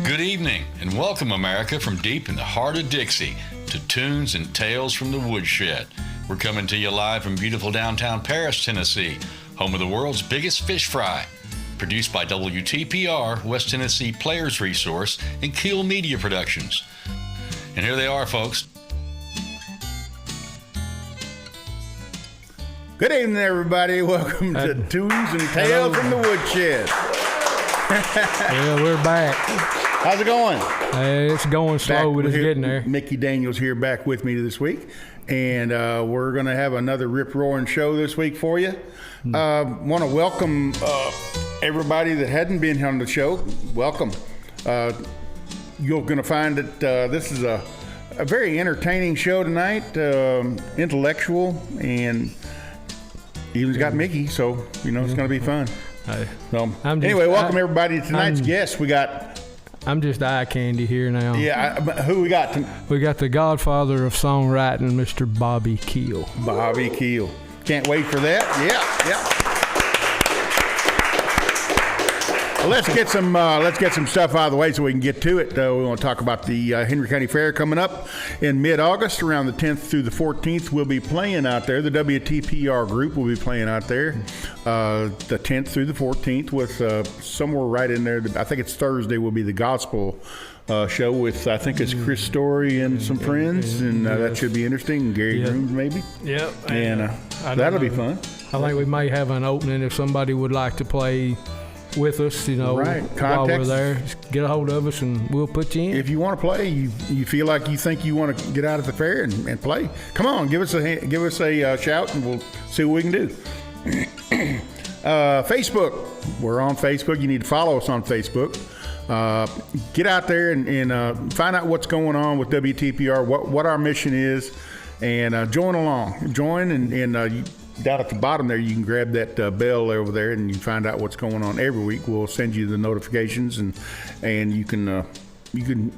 Good evening and welcome, America, from deep in the heart of Dixie to Tunes and Tales from the Woodshed. We're coming to you live from beautiful downtown Paris, Tennessee, home of the world's biggest fish fry. Produced by WTPR, West Tennessee Players Resource, and KEEL Media Productions. And here they are, folks. Good evening, everybody. Welcome to Tunes and Tales from the Woodshed. Yeah, we're back. How's it going? It's going slow, but it's getting there. Mickey Daniels here back with me this week. And we're going to have another rip-roaring show this week for you. Want to welcome everybody that hadn't been on the show. Welcome. You're going to find that this is a very entertaining show tonight, intellectual, and even's got Mickey, so you know it's going to be fun. So anyway, welcome everybody to tonight's guest. I'm just eye candy here now. Yeah, who we got? We got the godfather of songwriting, Mr. Boogie King. Boogie King. Can't wait for that. Yeah. Well, let's get some stuff out of the way so we can get to it. We want to talk about the Henry County Fair coming up in mid-August, around the 10th through the 14th. We'll be playing out there. The WTPR group will be playing out there the 10th through the 14th with somewhere right in there. I think it's Thursday will be the gospel show with, I think it's Chris Story and some friends, and that should be interesting. Gary Grooms maybe. Yep. And that'll be fun. I think we may have an opening if somebody would like to play with us, right. While we're there. Just get a hold of us and we'll put you in. If you want to play, you feel like you think you want to get out at the fair and play, come on, give us a shout and we'll see what we can do. Facebook, we're on Facebook. You need to follow us on Facebook. Get out there and find out what's going on with WTPR, what our mission is, and join along. Join and down at the bottom there, you can grab that bell over there, and you can find out what's going on every week. We'll send you the notifications, and you can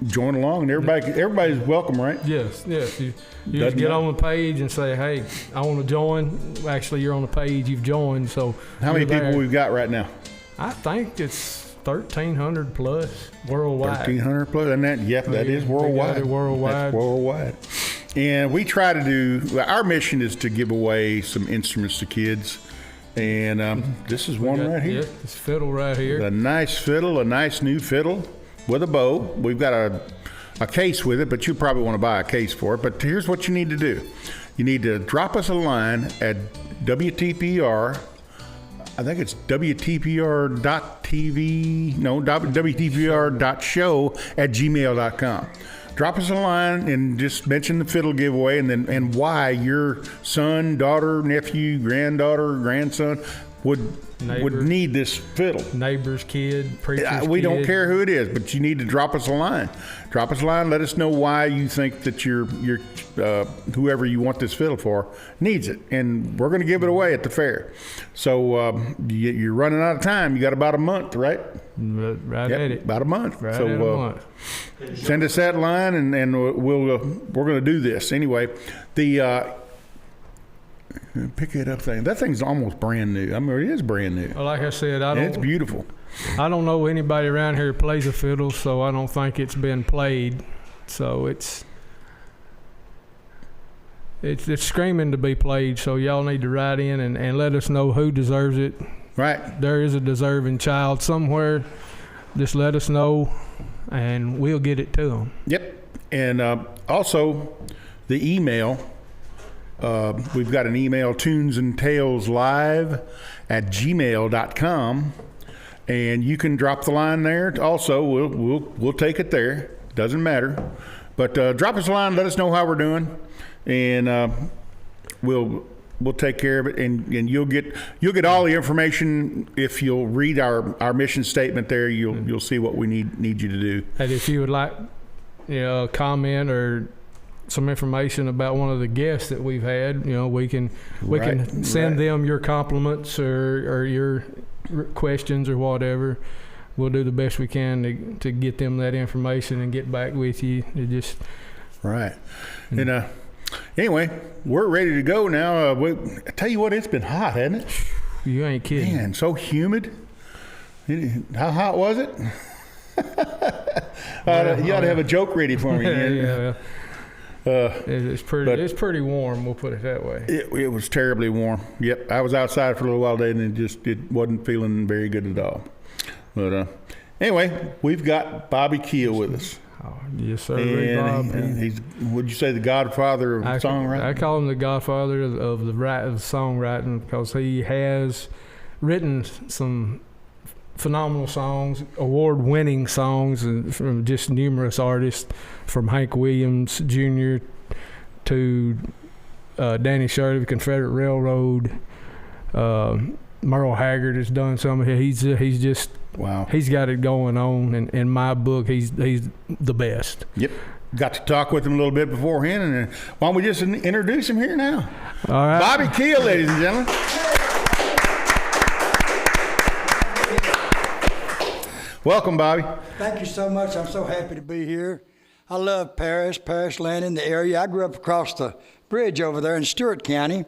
join along. And everybody's welcome, right? Yes. You just get on the page and say, "Hey, I want to join." Actually, you're on the page. You've joined. So how many people we've got right now? I think it's 1,300 plus worldwide. 1,300 plus, and that is worldwide. Worldwide. That's worldwide. And we try to do, our mission is to give away some instruments to kids. And this is one right here. Yeah, this fiddle right here. A nice fiddle, a nice new fiddle with a bow. We've got a case with it, but you probably want to buy a case for it. But here's what you need to do. You need to drop us a line at WTPR. I think it's WTPR.TV, WTPR.show@gmail.com. Drop us a line and just mention the fiddle giveaway and why your son, daughter, nephew, granddaughter, grandson would need this fiddle. Neighbor's kid, preacher's we kid. don't care who it is, but you need to drop us a line. Drop us a line. Let us know why you think that your whoever you want this fiddle for needs it, and we're going to give it away at the fair. So you're running out of time. You got about a month, right? Right at it. About a month. Right so at a month. Send us that line, and we're going to do this anyway. The pick it up thing. That thing's almost brand new. I mean, it is brand new. Well, like I said, it's beautiful. I don't know anybody around here who plays a fiddle, so I don't think it's been played. So it's screaming to be played. So y'all need to write in and let us know who deserves it. Right. There is a deserving child somewhere. Just let us know, and we'll get it to them. Yep. And also the email. We've got an email, tunesandtaleslive@gmail.com, and you can drop the line there. Also, we'll take it there. Doesn't matter, but drop us a line. Let us know how we're doing, and we'll take care of it. And you'll get all the information if you'll read our mission statement there. You'll see what we need you to do. And if you would like, comment or some information about one of the guests that we've had, we can send them your compliments or your questions or whatever. We'll do the best we can to get them that information and get back with you. Right. And anyway, we're ready to go now. I tell you what, it's been hot, hasn't it? You ain't kidding. Man, so humid. How hot was it? You ought to have a joke ready for me. Yeah. It's pretty warm. We'll put it that way. It was terribly warm. Yep, I was outside for a little while today, and it wasn't feeling very good at all. But anyway, we've got BOBBI KEEL with us. Oh, yes, sir. Bob. He's, would you say, the godfather of songwriting? I call him the godfather of the songwriting because he has written some phenomenal songs, award-winning songs, from just numerous artists, from Hank Williams Jr. to Danny Shirley of Confederate Railroad. Merle Haggard has done some of it. He's just wow. He's got it going on, and in my book, he's the best. Yep. Got to talk with him a little bit beforehand, and why don't we just introduce him here now? All right. BOBBI KEEL, ladies and gentlemen. Welcome, BOBBI. Thank you so much. I'm so happy to be here. I love Paris, Landing, the area. I grew up across the bridge over there in Stewart County.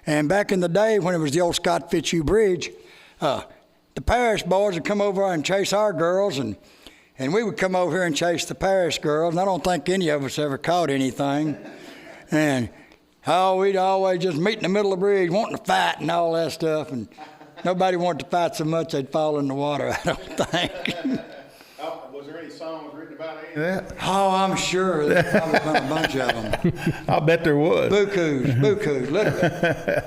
And back in the day when it was the old Scott Fitzhugh Bridge, the Paris boys would come over and chase our girls, and we would come over here and chase the Paris girls. And I don't think any of us ever caught anything. And we'd always just meet in the middle of the bridge wanting to fight and all that stuff. And nobody wanted to fight so much they'd fall in the water, I don't think. Was there any songs written about any of that? Oh, I'm sure. There's probably been a bunch of them. I'll bet there was. Bukus, literally.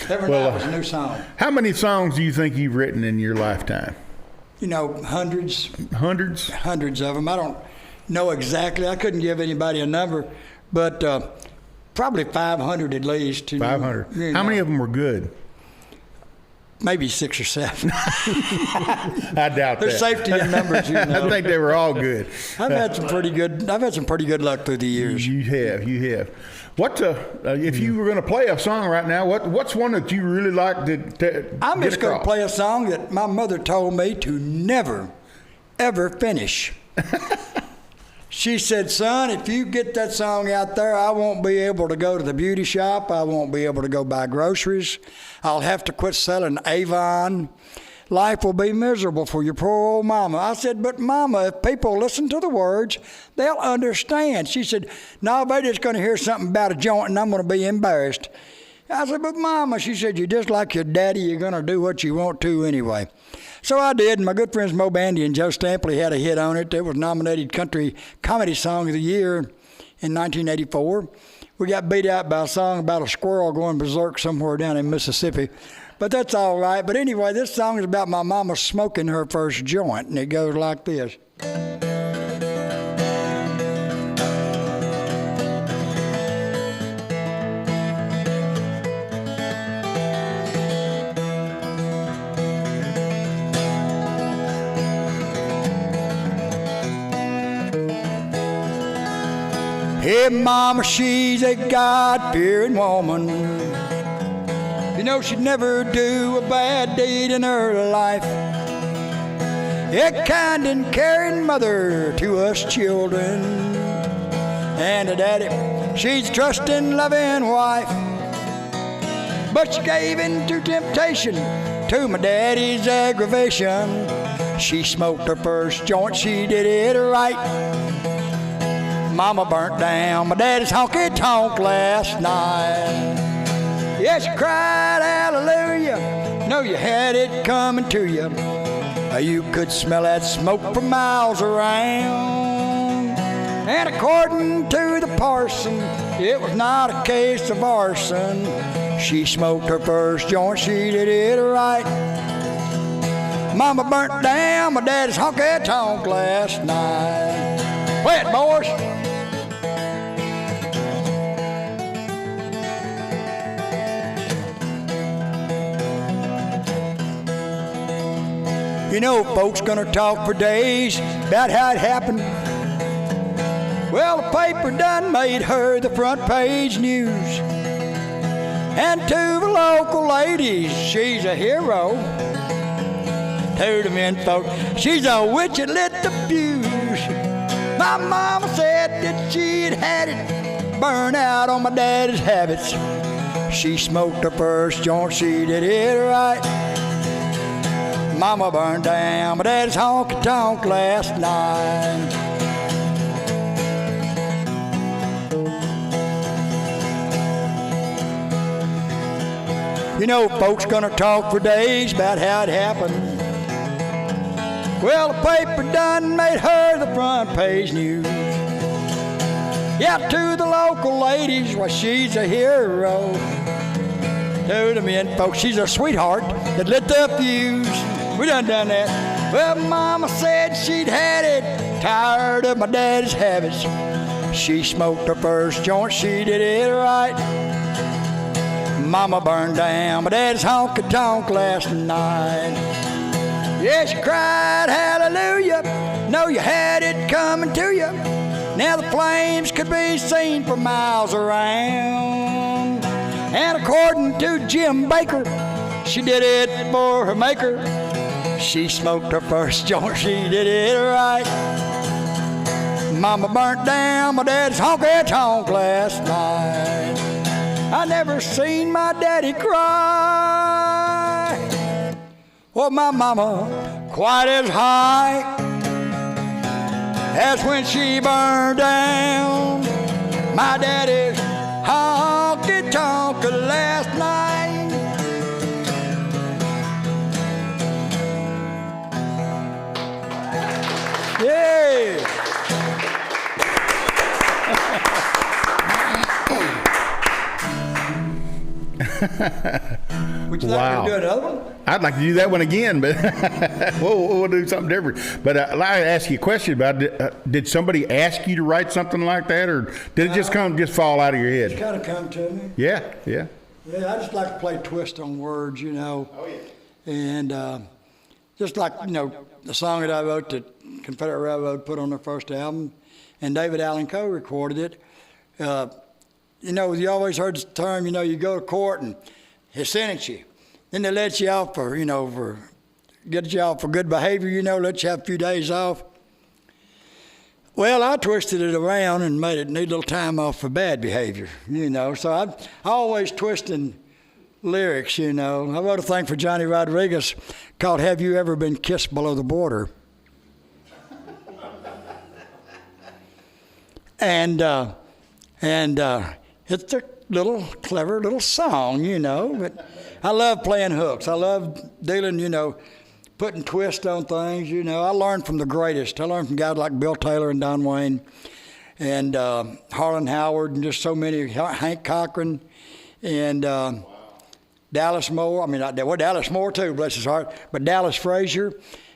Every night was a new song. How many songs do you think you've written in your lifetime? You know, hundreds. Hundreds? Hundreds of them. I don't know exactly. I couldn't give anybody a number, but probably 500 at least. 500. How many of them were good? Maybe 6 or 7. I doubt There's safety in numbers, you know. I think they were all good. I've had some pretty good luck through the years. You have. What if you were going to play a song right now? What's one that you really like to I'm just going to play a song that my mother told me to never, ever finish. She said, son, if you get that song out there, I won't be able to go to the beauty shop. I won't be able to go buy groceries. I'll have to quit selling Avon. Life will be miserable for your poor old mama. I said, but mama, if people listen to the words, they'll understand. She said, no, they're just going to hear something about a joint and I'm going to be embarrassed. I said, but mama, she said, you're just like your daddy. You're going to do what you want to anyway. So I did, and my good friends Mo Bandy and Joe Stampley had a hit on it. It was nominated Country Comedy Song of the Year in 1984. We got beat out by a song about a squirrel going berserk somewhere down in Mississippi. But that's all right. But anyway, this song is about my mama smoking her first joint, and it goes like this. Hey, mama, she's a God-fearing woman. You know she'd never do a bad deed in her life. A kind and caring mother to us children. And a daddy, she's a trusting, loving wife. But she gave in to temptation, to my daddy's aggravation. She smoked her first joint, she did it right. Mama burnt down my daddy's honky-tonk last night. Yeah, she cried hallelujah. Know you had it coming to you. You could smell that smoke for miles around. And according to the parson, it was not a case of arson. She smoked her first joint, she did it right. Mama burnt down my daddy's honky-tonk last night. Play it, boys. You know, folks gonna talk for days about how it happened. Well, the paper done made her the front page news. And to the local ladies, she's a hero. To the men folk, she's a witch that lit the fuse. My mama said that she'd had it burn out on my daddy's habits. She smoked her first joint, she did it right. Mama burned down my daddy's honky-tonk last night. You know, folks gonna talk for days about how it happened. Well, the paper done made her the front page news. Yeah, to the local ladies, well, she's a hero. To the men folks, she's a sweetheart that lit the fuse. We done that. Well, Mama said she'd had it, tired of my daddy's habits. She smoked her first joint, she did it right. Mama burned down my daddy's honky-tonk last night. Yeah, she cried hallelujah, know you had it coming to you. Now the flames could be seen for miles around. And according to Jim Baker, she did it for her maker. She smoked her first joint, she did it right. Mama burnt down my daddy's honky-tonk last night. I never seen my daddy cry. Well, my mama quite as high as when she burned down my daddy's honky-tonk last night. Yeah. Would you like me to do another one? I'd like to do that one again, but we'll do something different. But I'd like to ask you a question about did somebody ask you to write something like that, or did it just fall out of your head? It kind of come to me. Yeah. Yeah, I just like to play twist on words, you know. Oh, yeah. And just like, you know, the song that I wrote that Confederate Railroad put on their first album, and David Allen Coe recorded it. You know, you always heard the term, you know, you go to court and they sentence you. Then they let you out for, get you out for good behavior, you know, let you have a few days off. Well, I twisted it around and made it need a little time off for bad behavior, you know. So I always twisting lyrics, you know. I wrote a thing for Johnny Rodriguez called Have You Ever Been Kissed Below the Border? And it's a little clever little song, you know. But I love playing hooks. I love dealing, you know, putting twists on things, you know. I learned from the greatest. I learned from guys like Bill Taylor and Don Wayne and Harlan Howard and just so many, Hank Cochran and Dallas Moore. I mean, Dallas Moore too, bless his heart, but Dallas Frazier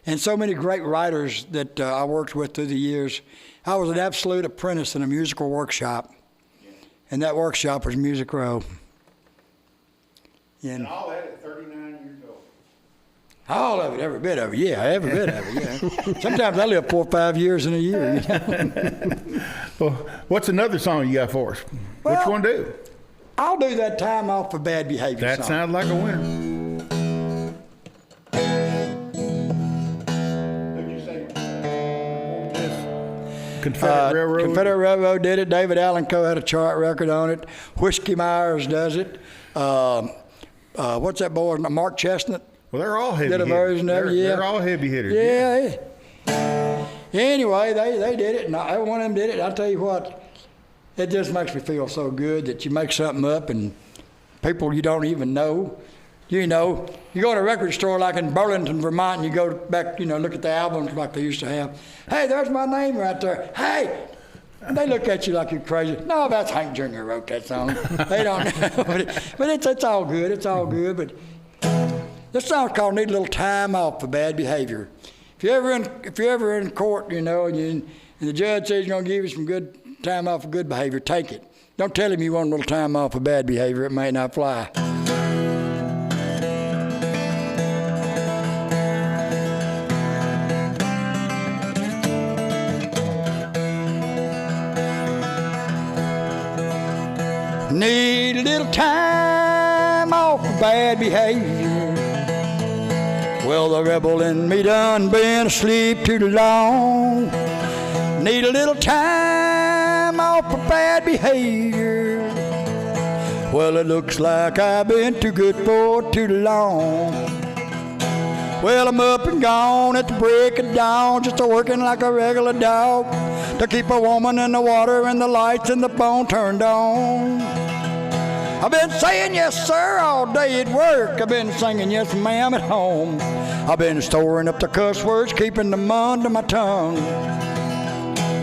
and so many great writers that I worked with through the years. I was an absolute apprentice in a musical workshop, and that workshop was Music Row. And all that at 39 years old. All of it, every bit of it, yeah, every bit of it, yeah. Sometimes I live 4 or 5 years in a year. You know? Well, what's another song you got for us? Well, which one do? I'll do that Time Off for Bad Behavior That song. sounds like a winner. Confederate Railroad. Confederate Railroad did it. David Allen Coe had a chart record on it. Whiskey Myers does it. What's that boy? Mark Chestnut. Well, they're all heavy Did a version of it, yeah. They're all heavy hitters. Yeah. Anyway, they did it, and every one of them did it. I tell you what, it just makes me feel so good that you make something up and people you don't even know. You know, you go to a record store like in Burlington, Vermont, and you go back, you know, look at the albums like they used to have. Hey, there's my name right there. Hey! And they look at you like you're crazy. No, that's Hank Jr. wrote that song. They don't know. But it's all good. It's all good. But this song's called Need a Little Time Off for Bad Behavior. If you're ever in court, you know, and the judge says he's going to give you some good time off for good behavior, take it. Don't tell him you want a little time off for bad behavior. It may not fly. Need a little time off for bad behavior. Well, the rebel in me done been asleep too long. Need a little time off for bad behavior. Well, it looks like I've been too good for too long. Well, I'm up and gone at the break of dawn, just a-working like a regular dog to keep a woman in the water and the lights and the phone turned on. I've been saying yes, sir, all day at work. I've been singing yes, ma'am, at home. I've been storing up the cuss words, keeping them under my tongue.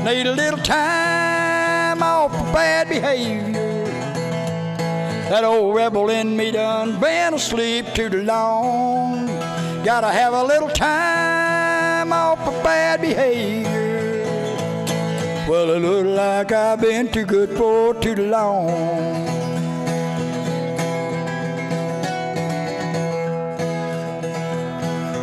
Need a little time off for bad behavior. That old rebel in me done been asleep too long. Gotta have a little time off for bad behavior. Well, it look like I've been too good for too long.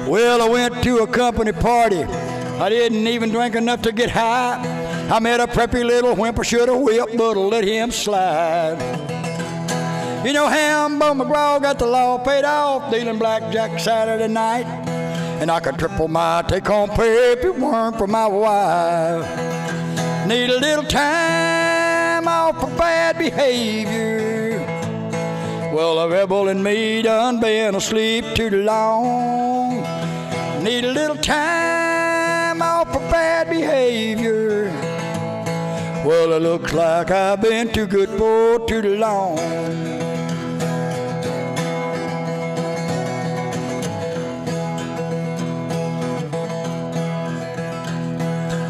Well, I went to a company party. I didn't even drink enough to get high. I met a preppy little whimper, shoulda whipped, but I let him slide. You know, Hambo McGraw got the law paid off, dealing blackjack Saturday night. And I could triple my take-home pay if it weren't for my wife. Need a little time off for bad behavior. Well, the rebel in me done been asleep too long. Need a little time off for bad behavior. Well, it looks like I've been too good for too long.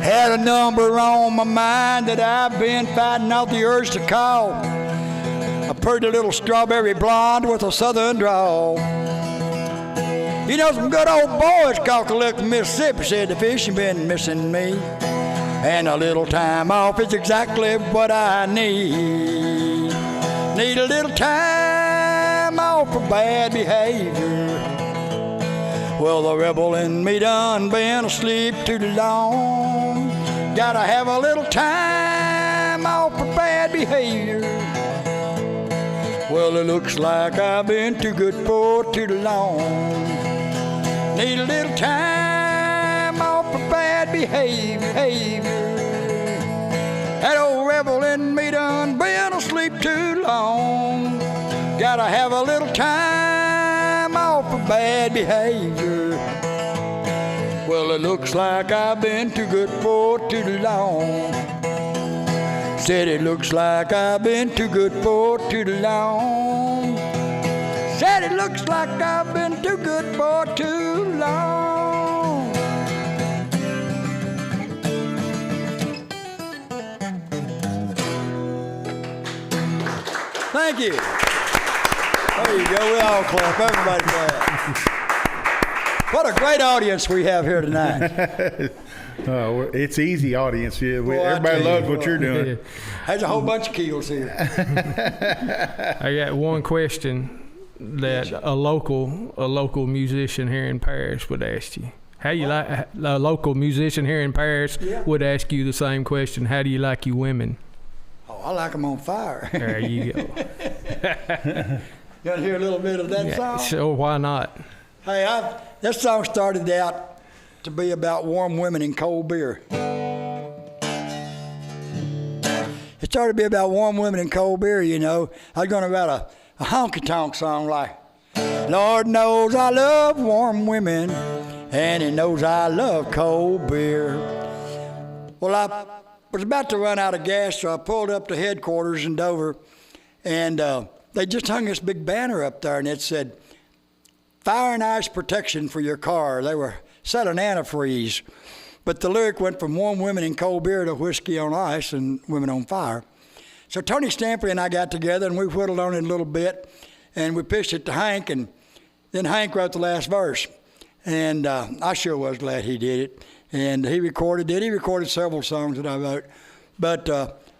Had a number on my mind that I've been fighting off the urge to call. A pretty little strawberry blonde with a southern drawl. You know, some good old boys called to lick Mississippi said the fishing been missing me. And a little time off is exactly what I need. Need a little time off for bad behavior. Well, the rebel in me done been asleep too long. Gotta have a little time off for bad behavior. Well, it looks like I've been too good for too long. Need a little time off for bad behavior. That old rebel in me done been asleep too long. Gotta have a little time off for bad behavior. Well, it looks like I've been too good for too long. Said it looks like I've been too good for too long. Said it looks like I've been too good for too long. Thank you. There you go. We all clap. Everybody clap. What a great audience we have here tonight. It's easy audience. Yeah, everybody loves what you're doing. There's a whole bunch of keels here. I got one question that a local musician here in Paris would ask you. How you like a local musician here in Paris would ask you the same question. How do you like your women? Oh, I like them on fire. There you go. You want to hear a little bit of that song? Sure, why not? Hey, this song started out to be about warm women and cold beer. It started to be about warm women and cold beer, you know. I was going to write a honky-tonk song like, Lord knows I love warm women, and He knows I love cold beer. Well, I was about to run out of gas, so I pulled up to headquarters in Dover, and they just hung this big banner up there, and it said, Fire and ice protection for your car. They were selling antifreeze, but the lyric went from warm women and cold beer to whiskey on ice and women on fire. So Tony Stampley and I got together, and we whittled on it a little bit, and we pitched it to Hank, and then Hank wrote the last verse. And I sure was glad he did it. And he recorded it. He recorded several songs that I wrote. But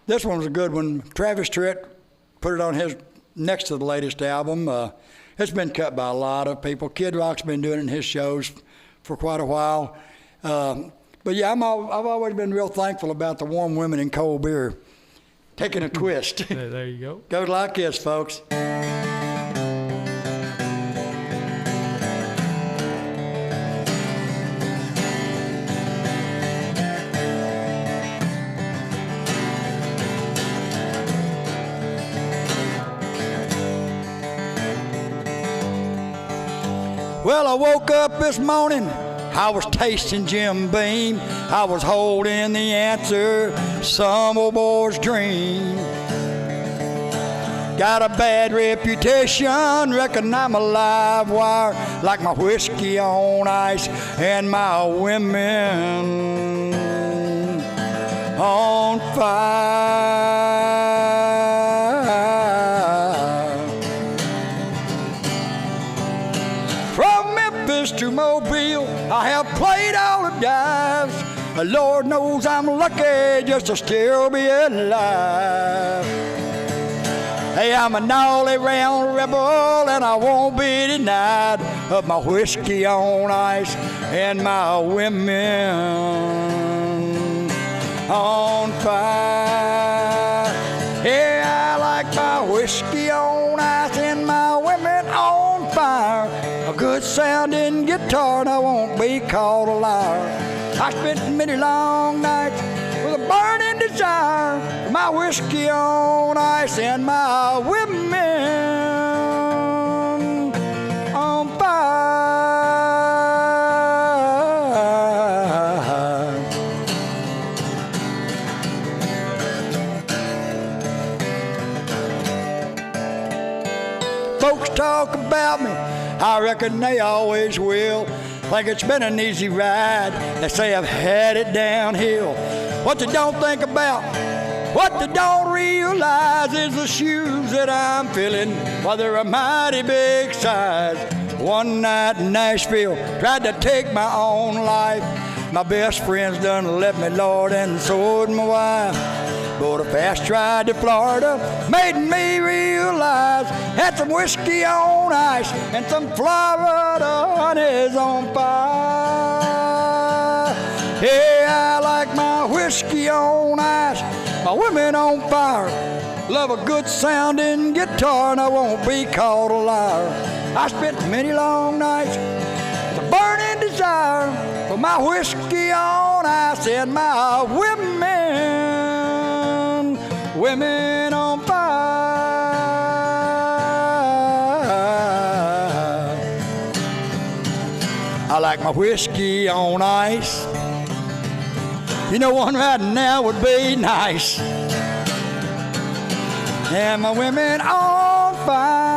this one was a good one. Travis Tritt put it on his next to the latest album. It's been cut by a lot of people. Kid Rock's been doing it in his shows for quite a while. But yeah, I've always been real thankful about the warm women and cold beer taking a twist. There you go. Goes like this, folks. Well, I woke up this morning, I was tasting Jim Beam. I was holding the answer, some old boy's dream. Got a bad reputation, reckon I'm a live wire, like my whiskey on ice and my women on fire. From Memphis to Mobile, I have played all the dives. Lord knows I'm lucky just to still be alive. Hey, I'm an all-around rebel, and I won't be denied of my whiskey on ice and my women on fire. Yeah, I like my whiskey on ice and my women on fire. A good sounding guitar, and I won't be called a liar. I spent many long nights with a burning desire for my whiskey on ice and my women on fire. Folks talk about me, I reckon they always will. Like it's been an easy ride, they say I've had it downhill. What they don't think about, what they don't realize is the shoes that I'm filling, well, they're a mighty big size. One night in Nashville, tried to take my own life. My best friends done left me, Lord, and so did my wife. But a fast ride to Florida made me realize had some whiskey on ice and some Florida honey's on fire. Yeah, I like my whiskey on ice, my women on fire. Love a good sounding guitar, and I won't be called a liar. I spent many long nights with a burning desire for my whiskey on ice and my women on fire. I like my whiskey on ice. You know, one right now would be nice. And my women on fire.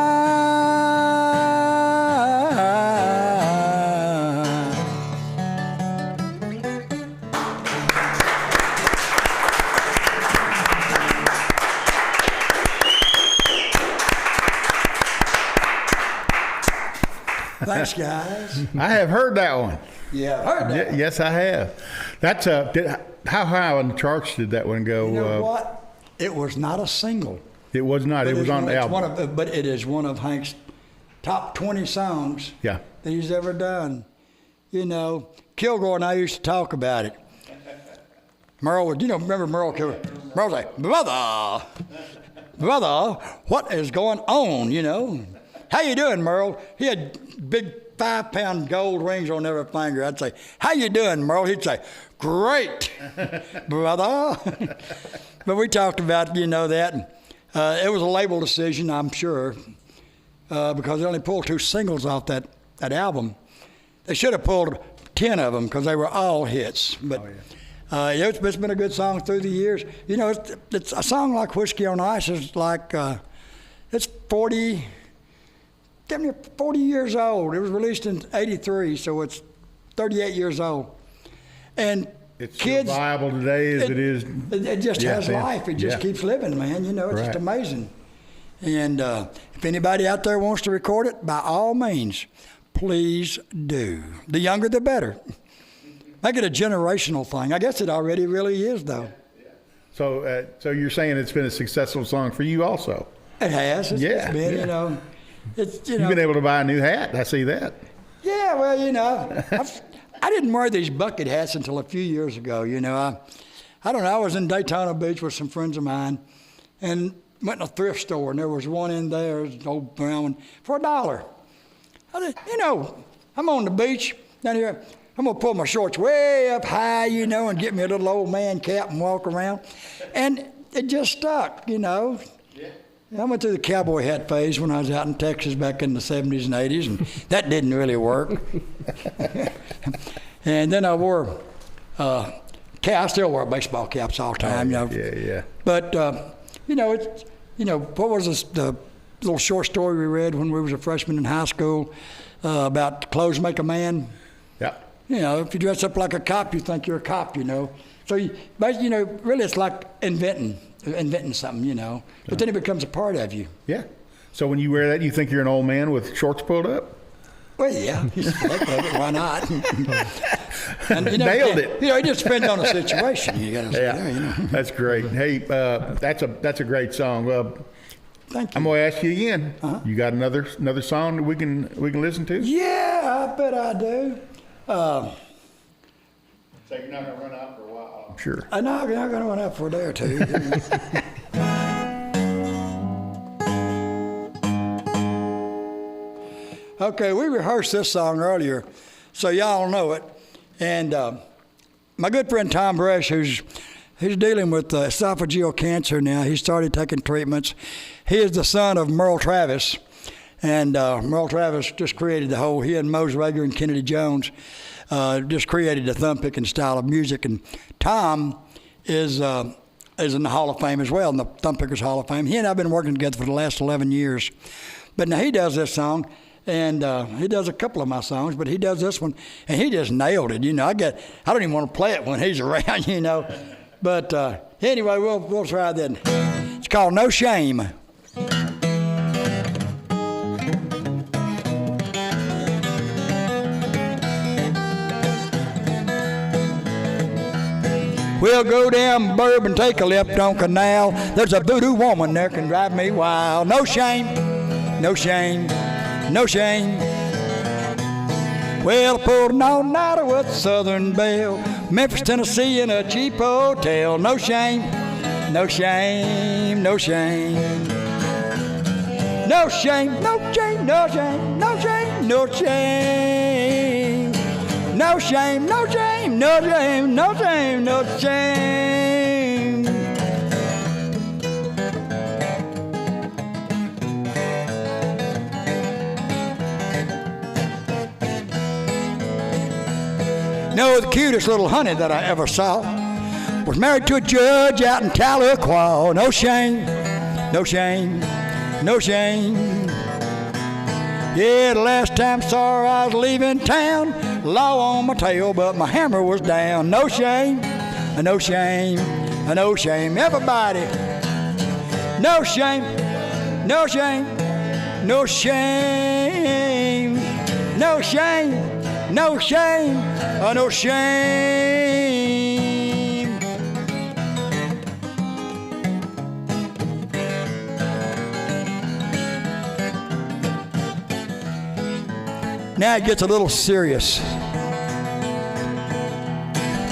Thanks, guys. I have heard that one. Yeah, heard that. Yes, I have. That's how high on the charts did that one go? You know what? It was not a single. It was not. It was on the album. But it is one of Hank's top 20 songs that he's ever done. You know, Kilgore and I used to talk about it. Merle would, remember Merle Kilgore? Merle's like, brother, what is going on, How you doing, Merle? He had big 5-pound gold rings on every finger. I'd say, how you doing, Merle? He'd say, great, brother. But we talked about, that. And, it was a label decision, I'm sure, because they only pulled 2 singles off that album. They should have pulled 10 of them because they were all hits. But it's been a good song through the years. It's a song like Whiskey on Ice is like, it's 40 years old. It was released in '83, so it's 38 years old. And it's kids, still viable today as it is. It just has life. It just keeps living, man. It's just amazing. And if anybody out there wants to record it, by all means, please do. The younger, the better. Make it a generational thing. I guess it already really is, though. So you're saying it's been a successful song for you also? It has. It's been, You've been able to buy a new hat. I see that. Yeah, well, I didn't wear these bucket hats until a few years ago. I don't know. I was in Daytona Beach with some friends of mine, and went in a thrift store, and there was one in there, an old brown one, for $1. I said, I'm on the beach down here. I'm gonna pull my shorts way up high, and get me a little old man cap and walk around, and it just stuck, I went through the cowboy hat phase when I was out in Texas back in the 70s and 80s, and that didn't really work. And then I wore, I still wear baseball caps all the time. Yeah. But, what was this, the little short story we read when we was a freshman in high school about clothes make a man? Yeah. If you dress up like a cop, you think you're a cop, So, really it's like inventing something, But then it becomes a part of you. Yeah. So when you wear that, you think you're an old man with shorts pulled up? Well, yeah. Why not? And, Nailed it. It just depends on the situation. You got to say, Yeah. That's great. Hey, that's a great song. Thank you. I'm going to ask you again. Uh-huh. You got another song that we can listen to? Yeah, I bet I do. So you're not going to run out for a while? I'm sure. I'm not going to run out for a day or two. Okay, we rehearsed this song earlier, so y'all know it. And my good friend Tom Bresh, who's dealing with esophageal cancer now, he started taking treatments. He is the son of Merle Travis, and Merle Travis just created he and Mose Rager and Kennedy Jones just created the thumb-picking style of music. And Tom is in the Hall of Fame as well, in the Thumb Pickers Hall of Fame. He and I have been working together for the last 11 years. But now he does this song. And he does a couple of my songs, but he does this one, and he just nailed it. I don't even want to play it when he's around, But anyway, we'll try that. It's called No Shame. We'll go down Bourbon, take a left on Canal. There's a voodoo woman there can drive me wild. No shame, no shame. No shame. Well, I pulled an all-nighter with Southern Belle, Memphis, Tennessee, in a cheap hotel. No shame, no shame, no shame. No shame, no shame, no shame, no shame, no shame. No shame, no shame, no shame, no shame, no shame. The cutest little honey that I ever saw was married to a judge out in Tahlequah. No shame, no shame, no shame. Yeah, the last time I saw her, I was leaving town. Law on my tail, but my hammer was down. No shame, no shame, no shame. Everybody, no shame, no shame, no shame, no shame. No shame, no shame. Now it gets a little serious.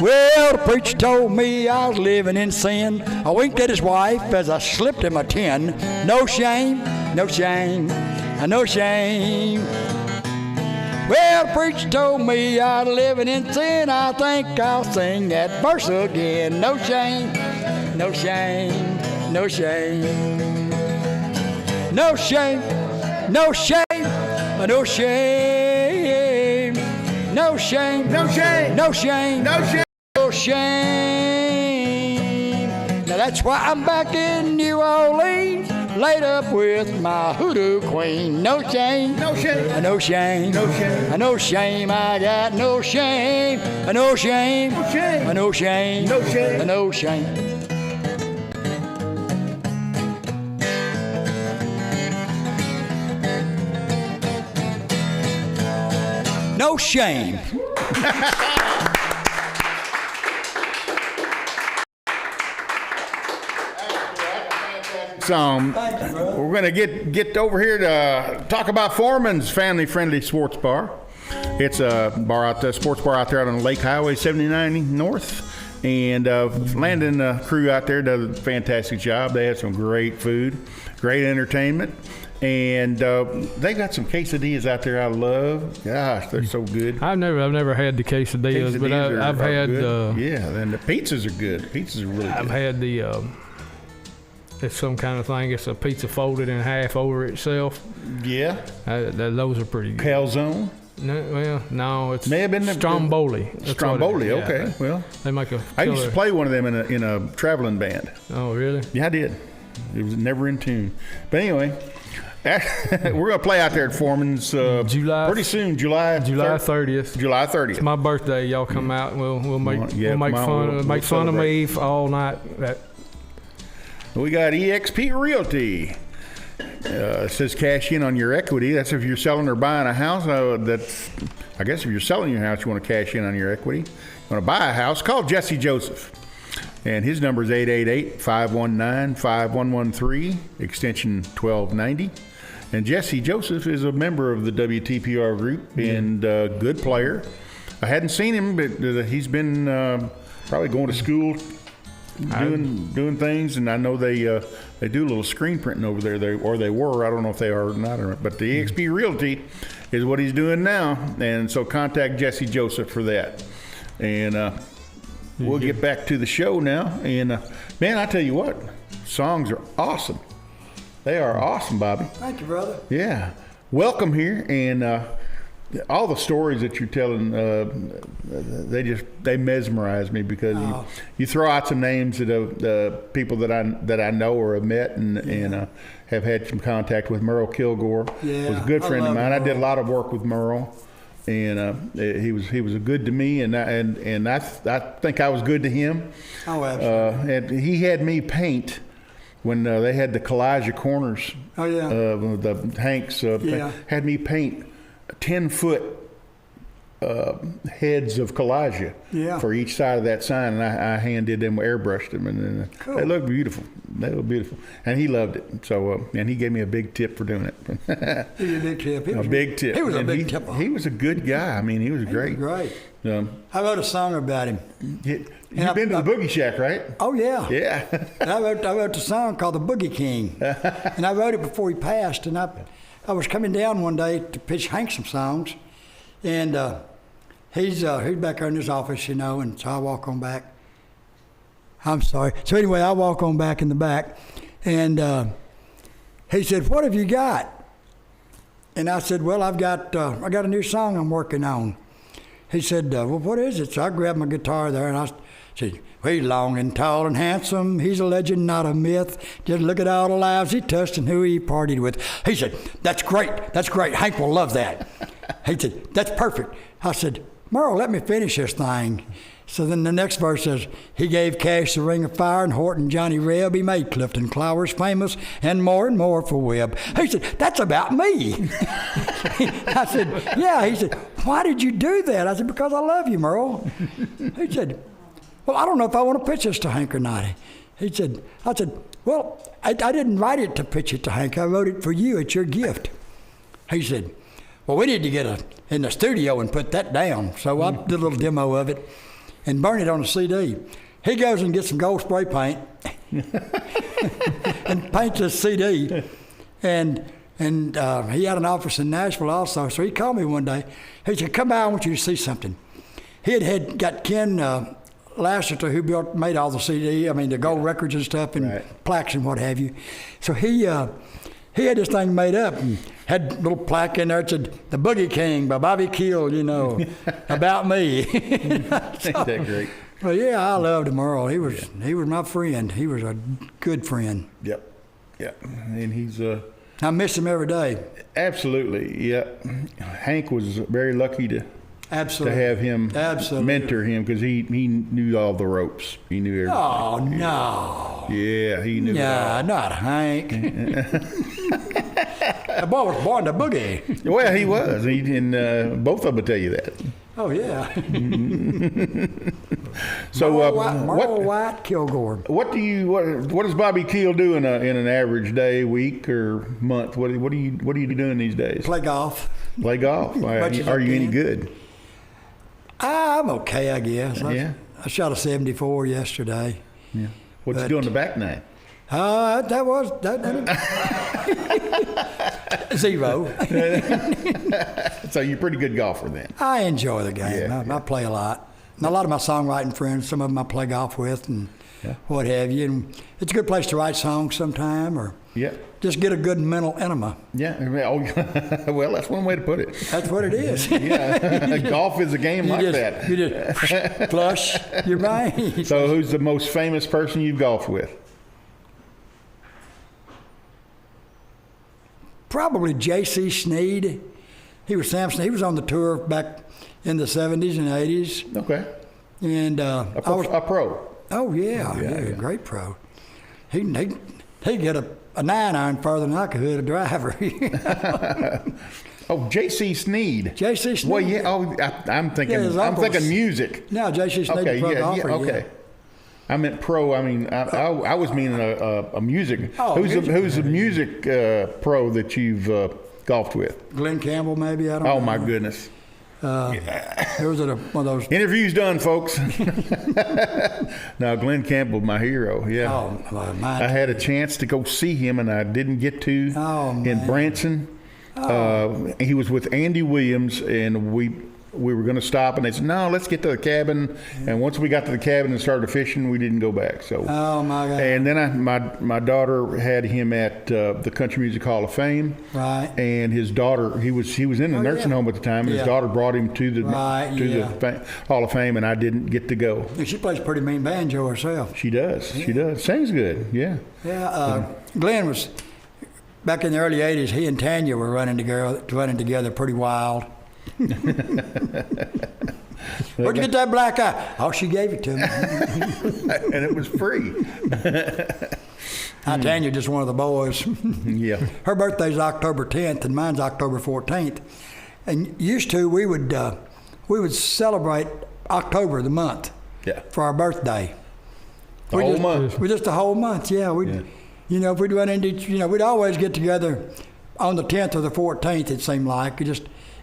Well, the preacher told me I was living in sin. I winked at his wife as I slipped him a 10. No shame, no shame, no shame. Well, the preacher told me I was living in sin. I think I'll sing that verse again. No shame, no shame, no shame. No shame, no shame, no shame. No shame, no shame, no shame, no shame, no shame. Now that's why I'm back in New Orleans, laid up with my hoodoo queen. No shame, no shame, no shame, no shame, no shame. I got no shame, no shame, no shame, no shame, no shame, no shame. No shame. We're going to get over here to talk about Foremans family-friendly sports bar. It's a bar out there, sports bar out there out on Lake Highway 79 North. And Landon crew out there does a fantastic job. They have some great food, great entertainment. And they got some quesadillas out there I love. Gosh, they're so good. I've never had the quesadillas, but I've had yeah, and the pizzas are good. Pizzas are really good. I've had the it's some kind of thing. It's a pizza folded in half over itself. Yeah. Those are pretty good. Calzone. No, it's May have been Stromboli. Stromboli, okay. Well, they make a. I used to play one of them in a traveling band. Oh, really? Yeah, I did. It was never in tune. But anyway, we're going to play out there at Foremans pretty soon, July 30th. July 30th. It's my birthday. Y'all come out. And we'll make fun of me all night. We got Exp Realty. It says cash in on your equity. That's if you're selling or buying a house. I guess if you're selling your house, you want to cash in on your equity. You want to buy a house, call Jesse Joseph. And his number is 888-519-5113, extension 1290. And Jesse Joseph is a member of the WTPR group and a good player. I hadn't seen him, but he's been probably going to school, doing things, and I know they do a little screen printing over there. They were. I don't know if they are or not. But the Exp Realty is what he's doing now, and so contact Jesse Joseph for that. And we'll get back to the show now. And man, I tell you what, songs are awesome. They are awesome, Bobby. Thank you, brother. Yeah, welcome here, and all the stories that you're telling, they mesmerize me because you throw out some names of people that I know or have met and have had some contact with. Merle Kilgore was a good friend of mine. I did a lot of work with Merle, and he was good to me, and I think I was good to him. Oh, absolutely. And he had me paint. When they had the Kalijah corners, the Hanks had me paint 10-foot heads of Kalijah for each side of that sign, and I hand did them, airbrushed them, and cool. They look beautiful. And he loved it. So, and he gave me a big tip for doing it. He was a big tip. A big tip. He was a big tipper. He was a good guy. I mean, he was great. Great. I wrote a song about him. You've been to the Boogie Shack, right? Oh, yeah. Yeah. I wrote a song called the Boogie King. And I wrote it before he passed. And I was coming down one day to pitch Hank some songs. And he's back there in his office, and so I walk on back. I'm sorry. So anyway, I walk on back in the back. And he said, "What have you got?" And I said, "Well, I got a new song I'm working on." He said, "Well, what is it?" So I grabbed my guitar there, and I said, "Well, he's long and tall and handsome. He's a legend, not a myth. Just look at all the lives he touched and who he partied with." He said, "That's great. That's great. Hank will love that." He said, "That's perfect." I said, "Merle, let me finish this thing." So then the next verse says, "He gave Cash the Ring of Fire and Horton Johnny Reb. He made Clifton Clowers famous and more for Webb." He said, "That's about me." I said, "Yeah." He said, "Why did you do that?" I said, "Because I love you, Merle." He said, "Well, I don't know if I want to pitch this to Hank or not." I said, "Well, I didn't write it to pitch it to Hank. I wrote it for you. It's your gift." He said, "Well, we need to get in the studio and put that down." So I did a little demo of it and burn it on a CD. He goes and gets some gold spray paint and paints a CD. And he had an office in Nashville also. So he called me one day. He said, "Come by, I want you to see something." He had got Ken Lassiter, who made all the CD, the gold records and stuff, and plaques and what have you. So he had this thing made up and had a little plaque in there that said, "The Boogie King by Bobby KEEL, about me." Ain't that great? Well, yeah, I loved Merle. He was my friend. He was a good friend. Yep. And he's I miss him every day. Absolutely. Yeah. Hank was very lucky to have him mentor him because he knew all the ropes. He knew everything. Oh, no. Yeah, he knew it all. Not Hank. The boy was born to boogie. Well, he was. And both of them will tell you that. Oh, yeah. So, Merle White Kilgore. What does Bobby KEEL do in an average day, week, or month? What are you doing these days? Play golf. Play golf. Are you any good? I'm okay, I guess. Yeah. I shot a 74 yesterday. Yeah. What'd you do on the back nine? That was 0. So you're a pretty good golfer then. I enjoy the game. Yeah. I play a lot. And a lot of my songwriting friends, some of them I play golf with and what have you. And it's a good place to write songs sometime or just get a good mental enema. Yeah. Well, that's one way to put it. That's what it is. Yeah. Golf is a game that. You just flush your mind. So who's the most famous person you've golfed with? Probably J.C. Sneed. He was Samson. He was on the tour back in the 70s and 80s. Okay. And a pro. Oh, yeah. Great pro. He'd get a 9-iron farther than I could hit a driver. Oh, J.C. Sneed. J.C. Sneed. Well, yeah. Oh, I'm thinking music. No, J.C. Sneed. Okay, pro golfer, okay. I meant pro. I mean, I was meaning a music. Oh, who's the music pro that you've golfed with? Glenn Campbell, maybe. I don't know. Oh my goodness. There was one of those. Interview's done, folks. Now, Glenn Campbell, my hero. Yeah. Oh, I had a chance to go see him, and I didn't get to. In Branson. He was with Andy Williams, and we were going to stop, and they said, no, let's get to the cabin. And once we got to the cabin and started fishing, we didn't go back. So. Oh my God! And then my daughter had him at the Country Music Hall of Fame. Right. And his daughter, he was in the nursing home at the time. And his daughter brought him to the Hall of Fame, and I didn't get to go. She plays pretty mean banjo herself. She does. She does. Sings good. Yeah. Yeah. Glenn was back in the early '80s. He and Tanya were running together pretty wild. Where'd you get that black eye? Oh, she gave it to me. And it was free. Tanya, just one of the boys. Yeah. Her birthday's October 10th, and mine's October 14th. And used to, we would celebrate October, the month, for our birthday. The whole month? Just the whole month, yeah. You know, if we'd run into, we'd always get together on the 10th or the 14th, it seemed like.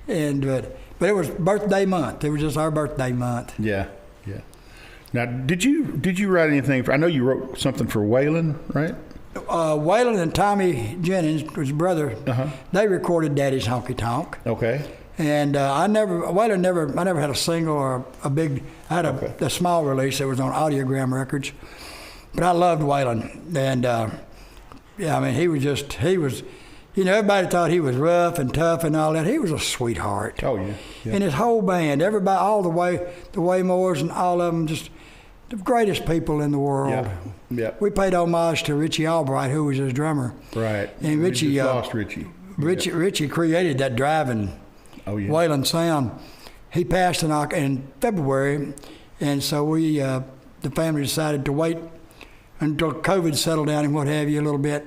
But it was birthday month. It was just our birthday month. Yeah, yeah. Now, did you write anything? I know you wrote something for Waylon, right? Waylon and Tommy Jennings, his brother, they recorded Daddy's Honky Tonk. Okay. And I never had a single or a big. I had a small release that was on Audiogram Records. But I loved Waylon, and I mean, he was. Everybody thought he was rough and tough and all that. He was a sweetheart. Oh, yeah. And his whole band, everybody, all the Waymores and all of them, just the greatest people in the world. Yeah. We paid homage to Richie Albright, who was his drummer. Right. And Richie, we just lost Richie. Richie created that driving Waylon sound. He passed in February, and so we, the family decided to wait until COVID settled down and what have you a little bit.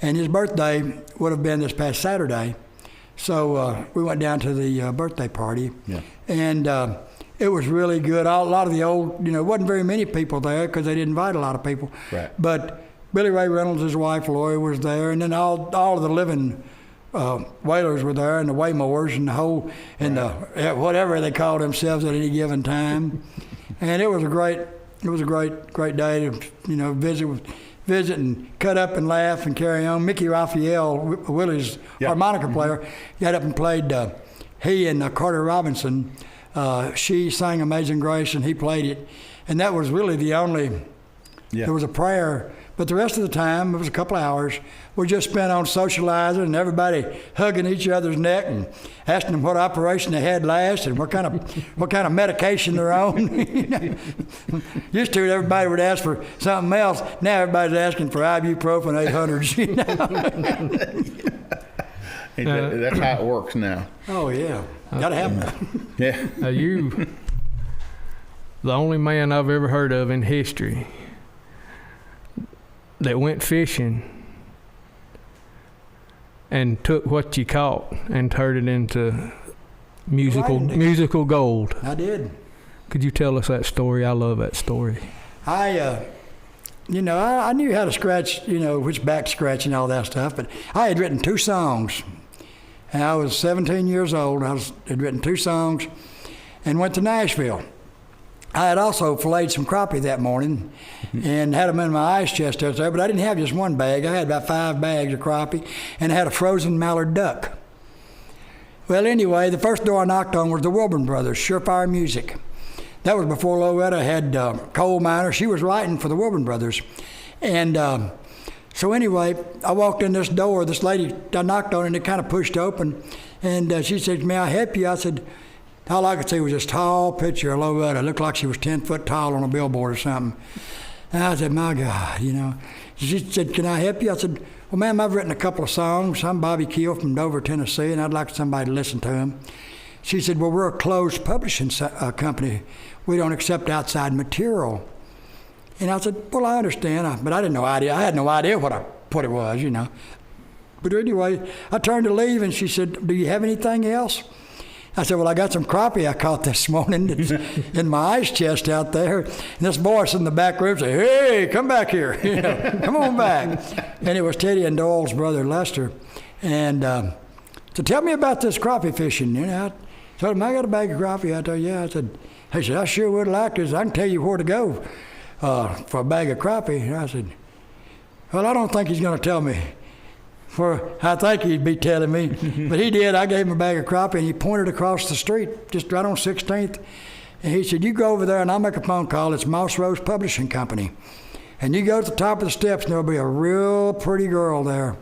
And his birthday would have been this past Saturday. So we went down to the birthday party. Yeah. And it was really good. A lot of the old, wasn't very many people there because they didn't invite a lot of people. Right. But Billy Ray Reynolds, his wife Lori, was there. And then all of the living Wailers were there, and the Waymores and the whole, and whatever they called themselves at any given time. And it was a great day to, visit and cut up and laugh and carry on. Mickey Raphael, Willie's harmonica player, got up and played, he and Carter Robinson, she sang Amazing Grace and he played it. And that was really the only, there was a prayer, but the rest of the time, it was a couple hours, we just spent on socializing and everybody hugging each other's neck and asking them what operation they had last and what kind of medication they're on. Used to, everybody would ask for something else. Now everybody's asking for ibuprofen 800s. That's how it works now. Oh yeah, gotta have them. Yeah. Now you, the only man I've ever heard of in history that went fishing and took what you caught and turned it into musical gold. I did. Could you tell us that story? I love that story. I knew how to scratch, which back scratch and all that stuff, but I had written 2 songs. And I was 17 years old. Had written 2 songs and went to Nashville. I had also filleted some crappie that morning and had them in my ice chest out there, but I didn't have just one bag. I had about 5 bags of crappie, and I had a frozen mallard duck. Well, anyway, the first door I knocked on was the Wilburn Brothers, Surefire Music. That was before Loretta had coal miner. She was writing for the Wilburn Brothers. And so anyway, I walked in this door. This lady, I knocked on it, and it kind of pushed open. And she said, "May I help you?" I said, all I could see was this tall picture of Loretta. It looked like she was 10 foot tall on a billboard or something. And I said, "My God, you know." She said, "Can I help you?" I said, "Well, ma'am, I've written a couple of songs. I'm Bobby KEEL from Dover, Tennessee, and I'd like somebody to listen to them." She said, "Well, we're a closed publishing company. We don't accept outside material." And I said, "Well, I understand," but I had no idea what it was, you know. But anyway, I turned to leave, and she said, "Do you have anything else?" I said, "Well, I got some crappie I caught this morning. It's in my ice chest out there." And this voice in the back room said, "Hey, come back here. You know, come on back." And it was Teddy and Doyle's brother, Lester. And so tell me about this crappie fishing. You know, I told him, "I got a bag of crappie." I told, "Yeah." I said, he said, "I sure would like this. I can tell you where to go for a bag of crappie." And I said, "Well, I don't think he's going to tell me. For I think he'd be telling me." But he did. I gave him a bag of crappie, and he pointed across the street, just right on 16th. And he said, "You go over there, and I'll make a phone call. It's Moss Rose Publishing Company. And you go to the top of the steps, and there'll be a real pretty girl there,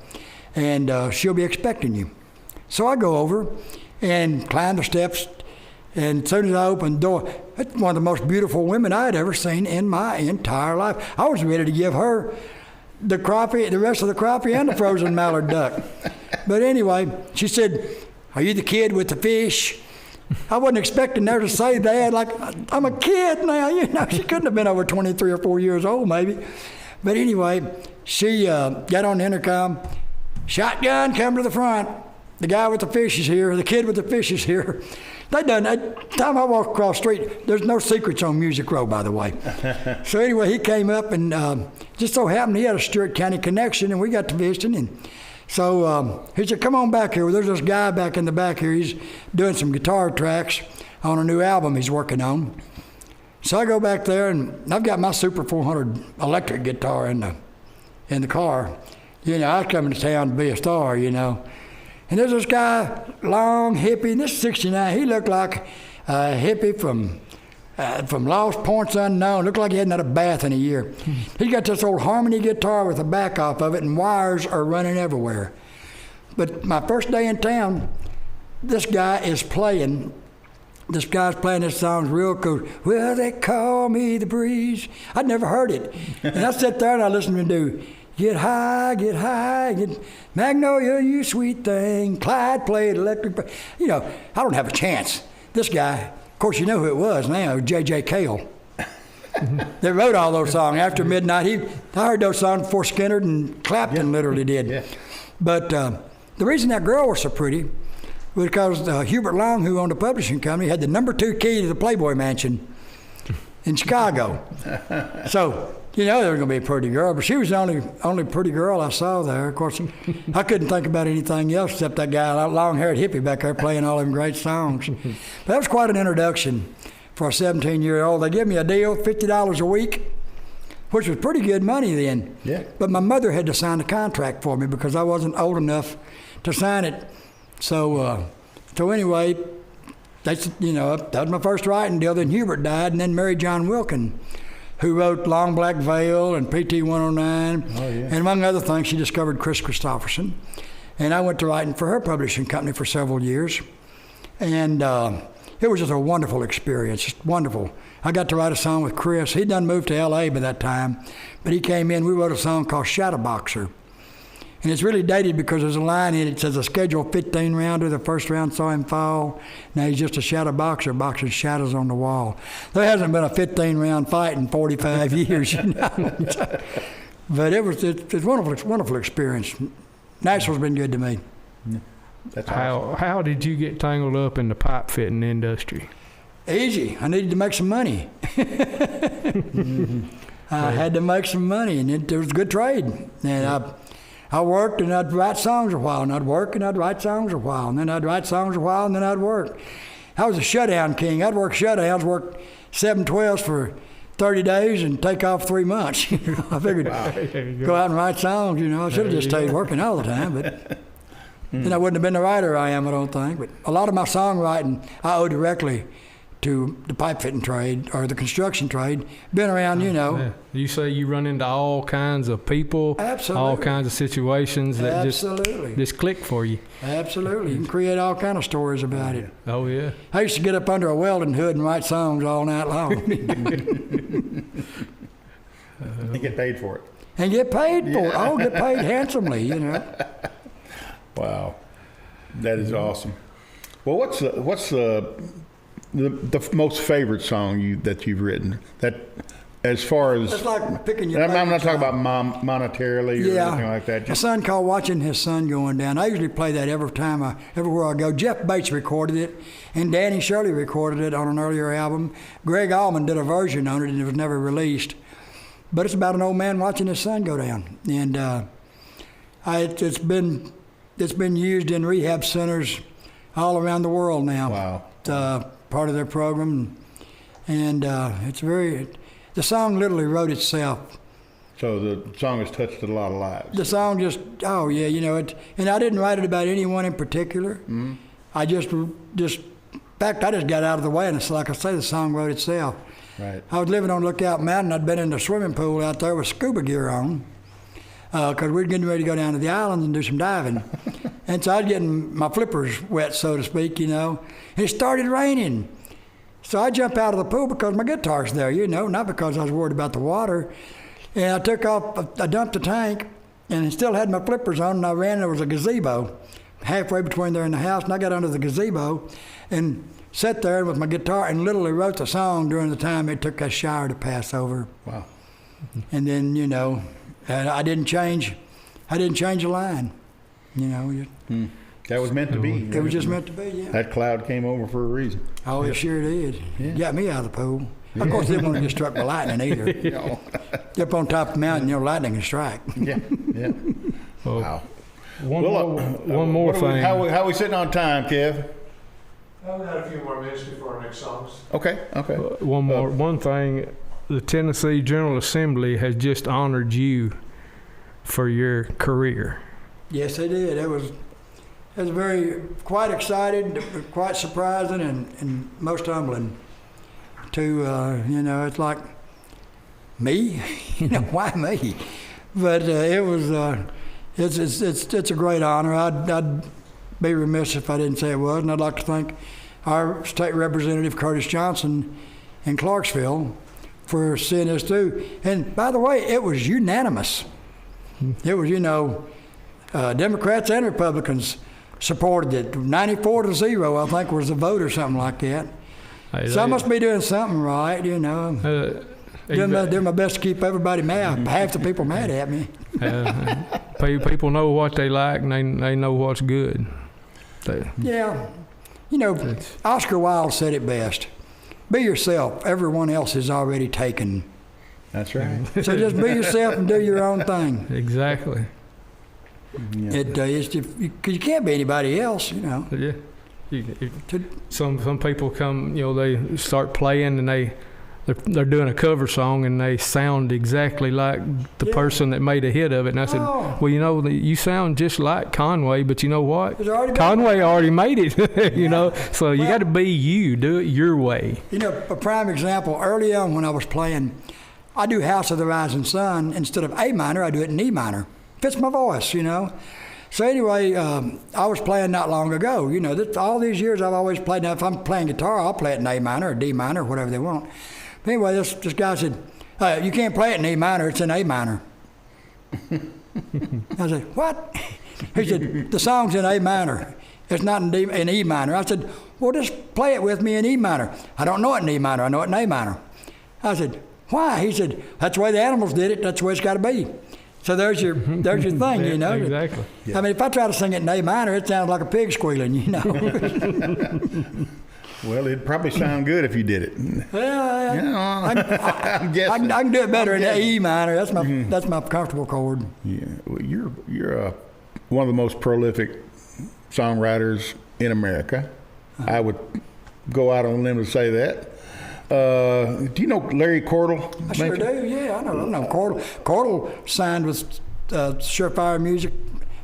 and she'll be expecting you." So I go over and climb the steps, and as soon as I opened the door, it's one of the most beautiful women I had ever seen in my entire life. I was ready to give her the crappie, the rest of the crappie, and the frozen mallard duck. But anyway, she said, "Are you the kid with the fish?" I wasn't expecting her to say that. Like, I'm a kid now, you know. She couldn't have been over 23 or 4 years old, maybe. But anyway, she got on the intercom. "Shotgun, come to the front. The guy with the fish is here. The kid with the fish is here." They done that. Time I walked across the street, there's no secrets on Music Row, by the way. So anyway, he came up, and just so happened he had a Stewart County connection, and we got to visiting. And so he said, "Come on back here. Well, there's this guy back in the back here. He's doing some guitar tracks on a new album he's working on." So I go back there, and I've got my Super 400 electric guitar in the car. You know, I was coming to town to be a star, you know. And there's this guy, long hippie, and this is 69. He looked like a hippie from Lost Points Unknown. Looked like he hadn't had a bath in a year. He's got this old harmony guitar with the back off of it, and wires are running everywhere. But my first day in town, this guy's playing this song real cool. "Well, they call me the breeze." I'd never heard it. And I sat there and I listened to him do get high, get Magnolia, you sweet thing. Clyde played electric. You know, I don't have a chance. This guy, of course, you know who it was now, J.J. Cale. They wrote all those songs. After midnight, I heard those songs before Skinner and Clapton literally did. Yeah. But the reason that girl was so pretty was because Hubert Long, who owned a publishing company, had the number 2 key to the Playboy Mansion in Chicago. So, you know, there was going to be a pretty girl, but she was the only pretty girl I saw there. Of course, I couldn't think about anything else except that guy, long-haired hippie back there playing all them great songs. But that was quite an introduction for a 17-year-old. They gave me a deal, $50 a week, which was pretty good money then. Yeah. But my mother had to sign the contract for me because I wasn't old enough to sign it. So anyway, that's, you know, that was my first writing deal. Then Hubert died, and then Mary John Wilkin, who wrote Long Black Veil and PT 109. Oh, yeah. And among other things, she discovered Chris Christopherson. And I went to writing for her publishing company for several years. And it was just a wonderful experience, just wonderful. I got to write a song with Chris. He'd done moved to L.A. by that time, but he came in. We wrote a song called Shadowboxer. And it's really dated because there's a line in it that says, "A scheduled 15-rounder, the first round saw him fall. Now he's just a shadow boxer, boxing shadows on the wall." There hasn't been a 15-round fight in 45 years, you know. But it's a wonderful experience. Nashville's been good to me. That's awesome. How did you get tangled up in the pipe fitting industry? Easy. I needed to make some money. I had to make some money, and it was a good trade. And I worked, and I'd write songs a while, and I'd work, and I'd write songs a while, and then I'd write songs a while, and then I'd work. I was a shutdown king. I'd work shutdowns, work 7/12s for 30 days and take off 3 months. You know, I figured go out and write songs, you know. I should have just stayed working all the time, but then I wouldn't have been the writer I am, I don't think. But a lot of my songwriting I owe directly to the pipe fitting trade or the construction trade. Been around, you know. Yeah. You say you run into all kinds of people, Absolutely. all kinds of situations that Absolutely. just click for you. Absolutely. You can create all kind of stories about it. Oh, yeah. I used to get up under a welding hood and write songs all night long. You get paid for it. And get paid for it. Oh, get paid handsomely, you know. Wow, that is awesome. Well, what's the most favorite song that you've written? That, as far as It's like picking your I'm not favorite talking song. about monetarily or anything like that. A Just song called Watching His Sun Going Down. I usually play that everywhere I go. Jeff Bates recorded it, and Danny Shirley recorded it on an earlier album. Greg Allman did a version on it, and it was never released. But it's about an old man watching his son go down, and it's been used in rehab centers all around the world now. Wow. It's part of their program, and the song literally wrote itself. so the song has touched a lot of lives. The song just, oh yeah, you know it. And I didn't write it about anyone in particular. Mm-hmm. I just, in fact, I just got out of the way, and it's like I say, the song wrote itself. Right. I was living on Lookout Mountain. I'd been in the swimming pool out there with scuba gear on, because we were getting ready to go down to the islands and do some diving. And so I was getting my flippers wet, so to speak, you know. And it started raining. So I jumped out of the pool because my guitar's there, you know, not because I was worried about the water. And I took off, I dumped the tank, and still had my flippers on, and I ran. There was a gazebo halfway between there and the house, and I got under the gazebo and sat there with my guitar and literally wrote the song during the time it took that shower to pass over. Wow. And then, you know, I didn't change a line, you know. That was meant to be. It was just meant to be, yeah. That cloud came over for a reason. Oh, it sure did. Got me out of the pool. Of course, they didn't want to get struck by lightning either. No. Up on top of the mountain, you know, lightning can strike. Yeah. Yeah. Oh, Wow. One more thing. How we sitting on time, Kev? I've got a few more minutes before our next songs. Okay. One thing, the Tennessee General Assembly has just honored you for your career. Yes, they did. It was quite excited, quite surprising, and most humbling. You know, it's like, me? You know, why me? But it's a great honor. I'd be remiss if I didn't say it was, and I'd like to thank our state representative Curtis Johnson in Clarksville for seeing us through. And by the way, it was unanimous. It was, you know, Democrats and Republicans supported it. 94-0, I think, was the vote or something like that. So I must be doing something right, you know. Doing my best to keep everybody mad. Half the people mad at me. People know what they like, and they know what's good. Yeah. You know, Oscar Wilde said it best. Be yourself. Everyone else is already taken. That's right. So just be yourself and do your own thing. Exactly. Yeah. Because you can't be anybody else, you know. Yeah. Some people come, you know, they start playing and they're doing a cover song and they sound exactly like the person that made a hit of it. And I said, well, you know, you sound just like Conway, but you know what? Conway already made it, you know. So you got to be you. Do it your way. You know, a prime example, early on when I was playing, I do House of the Rising Sun. Instead of A minor, I do it in E minor. Fits my voice, you know. So anyway, I was playing not long ago. You know, all these years I've always played. Now, if I'm playing guitar, I'll play it in A minor or D minor, or whatever they want. But anyway, this guy said, you can't play it in E minor, it's in A minor. I said, what? He said, the song's in A minor. It's not in E minor. I said, well, just play it with me in E minor. I don't know it in E minor, I know it in A minor. I said, why? He said, that's the way the Animals did it, that's the way it's got to be. So there's your thing, you know. Exactly. I mean, if I try to sing it in A minor, it sounds like a pig squealing, you know. Well, it'd probably sound good if you did it. Well, You know, I'm guessing. I can do it better in E minor. That's my comfortable chord. Yeah, well, you're one of the most prolific songwriters in America. I would go out on a limb to say that. Do you know Larry Cordell? I sure do. Yeah, I know Cordell. Cordell signed with Surefire Music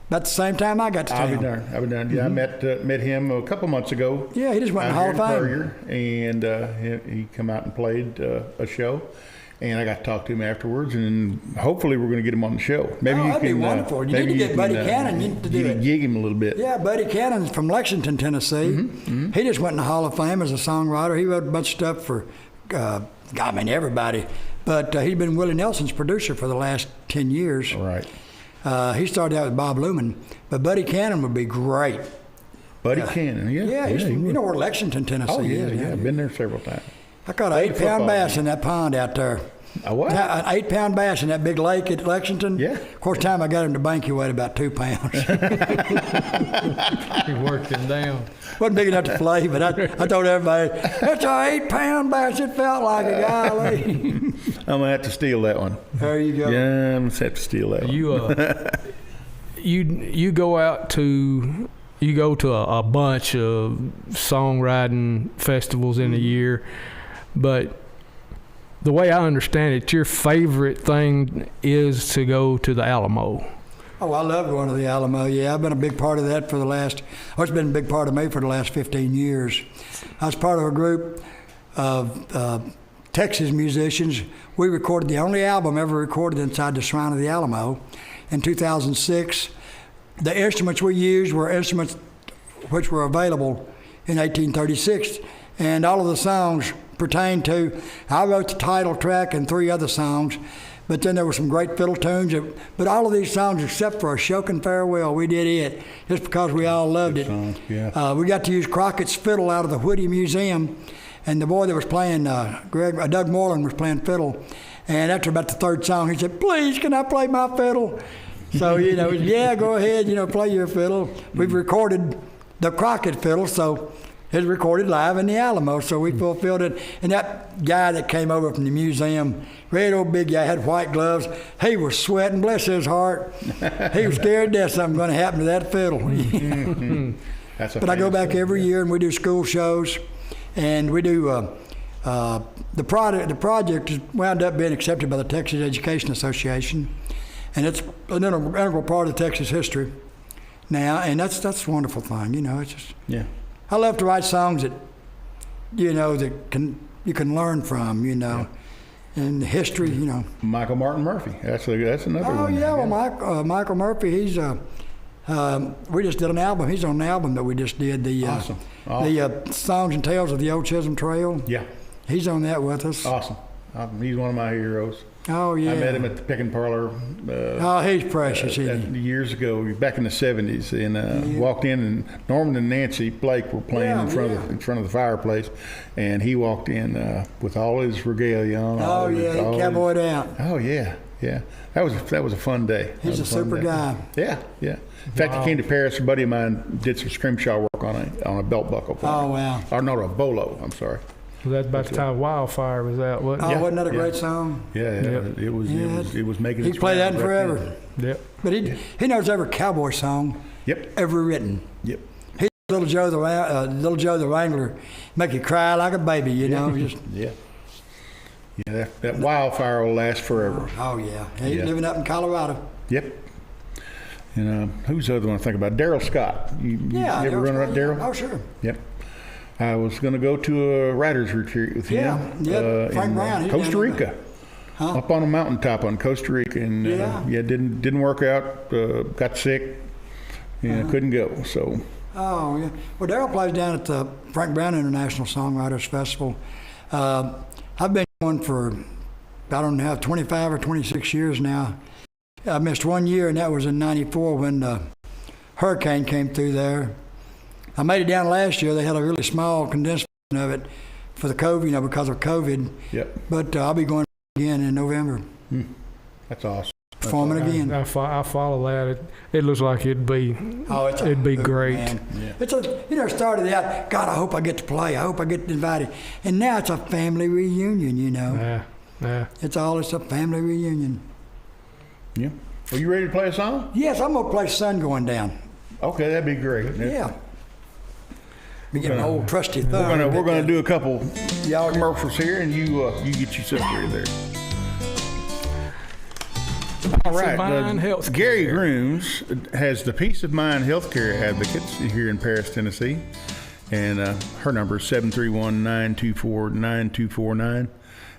About the same time I got to I'll be town. darned. I'll be darned. Yeah, I met him a couple months ago. Yeah, he just went in the Hall of Fame. And he come out and played a show, and I got to talk to him afterwards. And hopefully, we're going to get him on the show. Maybe that'd be wonderful. You need to get Buddy Cannon to do it. Gig him a little bit. Yeah, Buddy Cannon's from Lexington, Tennessee. He just went in the Hall of Fame as a songwriter. He wrote a bunch of stuff for, everybody. But he'd been Willie Nelson's producer for the last 10 years. All right. He started out with Bob Luman, but Buddy Cannon would be great. Buddy Cannon, yeah. Yeah, he's from, you know where Lexington, Tennessee is. Yeah. I've been there several times. I caught an 8-pound bass in that pond out there. A what? An 8-pound bass in that big lake at Lexington. Yeah. Of course, time I got him to bank, he weighed about 2 pounds. He worked him down. Wasn't big enough to play, but I told everybody, that's an 8-pound bass. It felt like a golly. I'm gonna have to steal that one. There you go. Yeah, I'm gonna have to steal that one. You go out to a bunch of songwriting festivals in a year, but the way I understand it, your favorite thing is to go to the Alamo. Oh, I love going to the Alamo. Yeah, I've been a big part of that it's been a big part of me for the last 15 years. I was part of a group of Texas musicians. We recorded the only album ever recorded inside the Shrine of the Alamo in 2006. The instruments we used were instruments which were available in 1836, and all of the songs pertain to, I wrote the title track and 3 other songs, but then there were some great fiddle tunes. But all of these songs, except for Ashokan Farewell, we did it just because we all loved it. Yeah. We got to use Crockett's fiddle out of the Whitty Museum, and the boy that was playing, Doug Moreland was playing fiddle, and after about the 3rd song, he said, "Please, can I play my fiddle?" So, yeah, go ahead, play your fiddle. We've recorded the Crockett fiddle, so it's recorded live in the Alamo, so we fulfilled it. And that guy that came over from the museum, red old big guy, had white gloves. He was sweating, bless his heart. He was scared that something going to happen to that fiddle. But I go back every year, and we do school shows, and we do the project has wound up being accepted by the Texas Education Association, and it's an integral part of Texas history now, and that's a wonderful thing. It's just I love to write songs that that you can learn from, and history, Michael Martin Murphy. That's another one. Oh yeah, well Michael Murphy, he's we just did an album. He's on an album that we just did. Awesome. The Songs and Tales of the Old Chisholm Trail. Yeah. He's on that with us. Awesome. He's one of my heroes. Oh yeah. I met him at the Pick and Parlor. He's precious. Years ago, back in the '70s, and walked in, and Norman and Nancy Blake were playing in front of the fireplace, and he walked in with all his regalia on. Oh yeah, Cowboy Down. Oh yeah. That was a fun day. He's a super guy. Yeah. In fact, he came to Paris. A buddy of mine did some scrimshaw work on a belt buckle for Oh me. wow. Or no, a bolo. I'm sorry. So that's about the time Wildfire was out, wasn't it? Oh, wasn't that a great song? Yeah. It was making. He played that forever. Yep. But he knows every cowboy song. Yep. Ever written. Yep. Little Joe the Wrangler, make you cry like a baby, Just. Yeah. Yeah, that Wildfire will last forever. Oh yeah, he's living up in Colorado. Yep. And who's the other one I think about? Daryl Scott. You ever run around Daryl? Oh sure. Yep. I was going to go to a writer's retreat with him. Yeah. Frank Brown. Costa Rica. Up on a mountaintop on Costa Rica, and didn't work out. Got sick. Couldn't go. So. Oh yeah. Well, Daryl plays down at the Frank Brown International Songwriters Festival. I've been going for, 25 or 26 years now. I missed 1 year, and that was in '94 when the hurricane came through there. I made it down last year. They had a really small condensed of it for the COVID, because of COVID. Yep. But I'll be going again in November. That's awesome. Performing again. I follow that. It looks like it'd be great. Man. Yeah. It's it started out, God, I hope I get to play. I hope I get invited. And now it's a family reunion, Yeah. It's a family reunion. Yeah. Are you ready to play a song? Yes, I'm going to play Sun Going Down. Okay, that'd be great. Yeah. Be getting an old trusty thumb. We're gonna do a couple commercials here, and you get yourself ready there. All right. Mind Health Gary Care. Grooms has the Peace of Mind Healthcare Advocates here in Paris, Tennessee. And her number is 731-924-9249.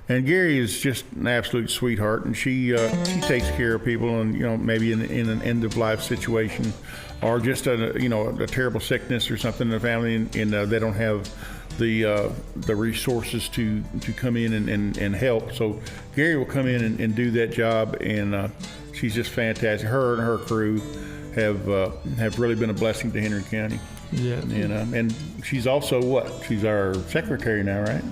And Gary is just an absolute sweetheart, and she takes care of people, and maybe in an end of life situation, or just a terrible sickness or something in the family, and they don't have the resources to come in and help. So Gary will come in and do that job, and she's just fantastic. Her and her crew have really been a blessing to Henry County. Yeah. And she's also she's our secretary now, right?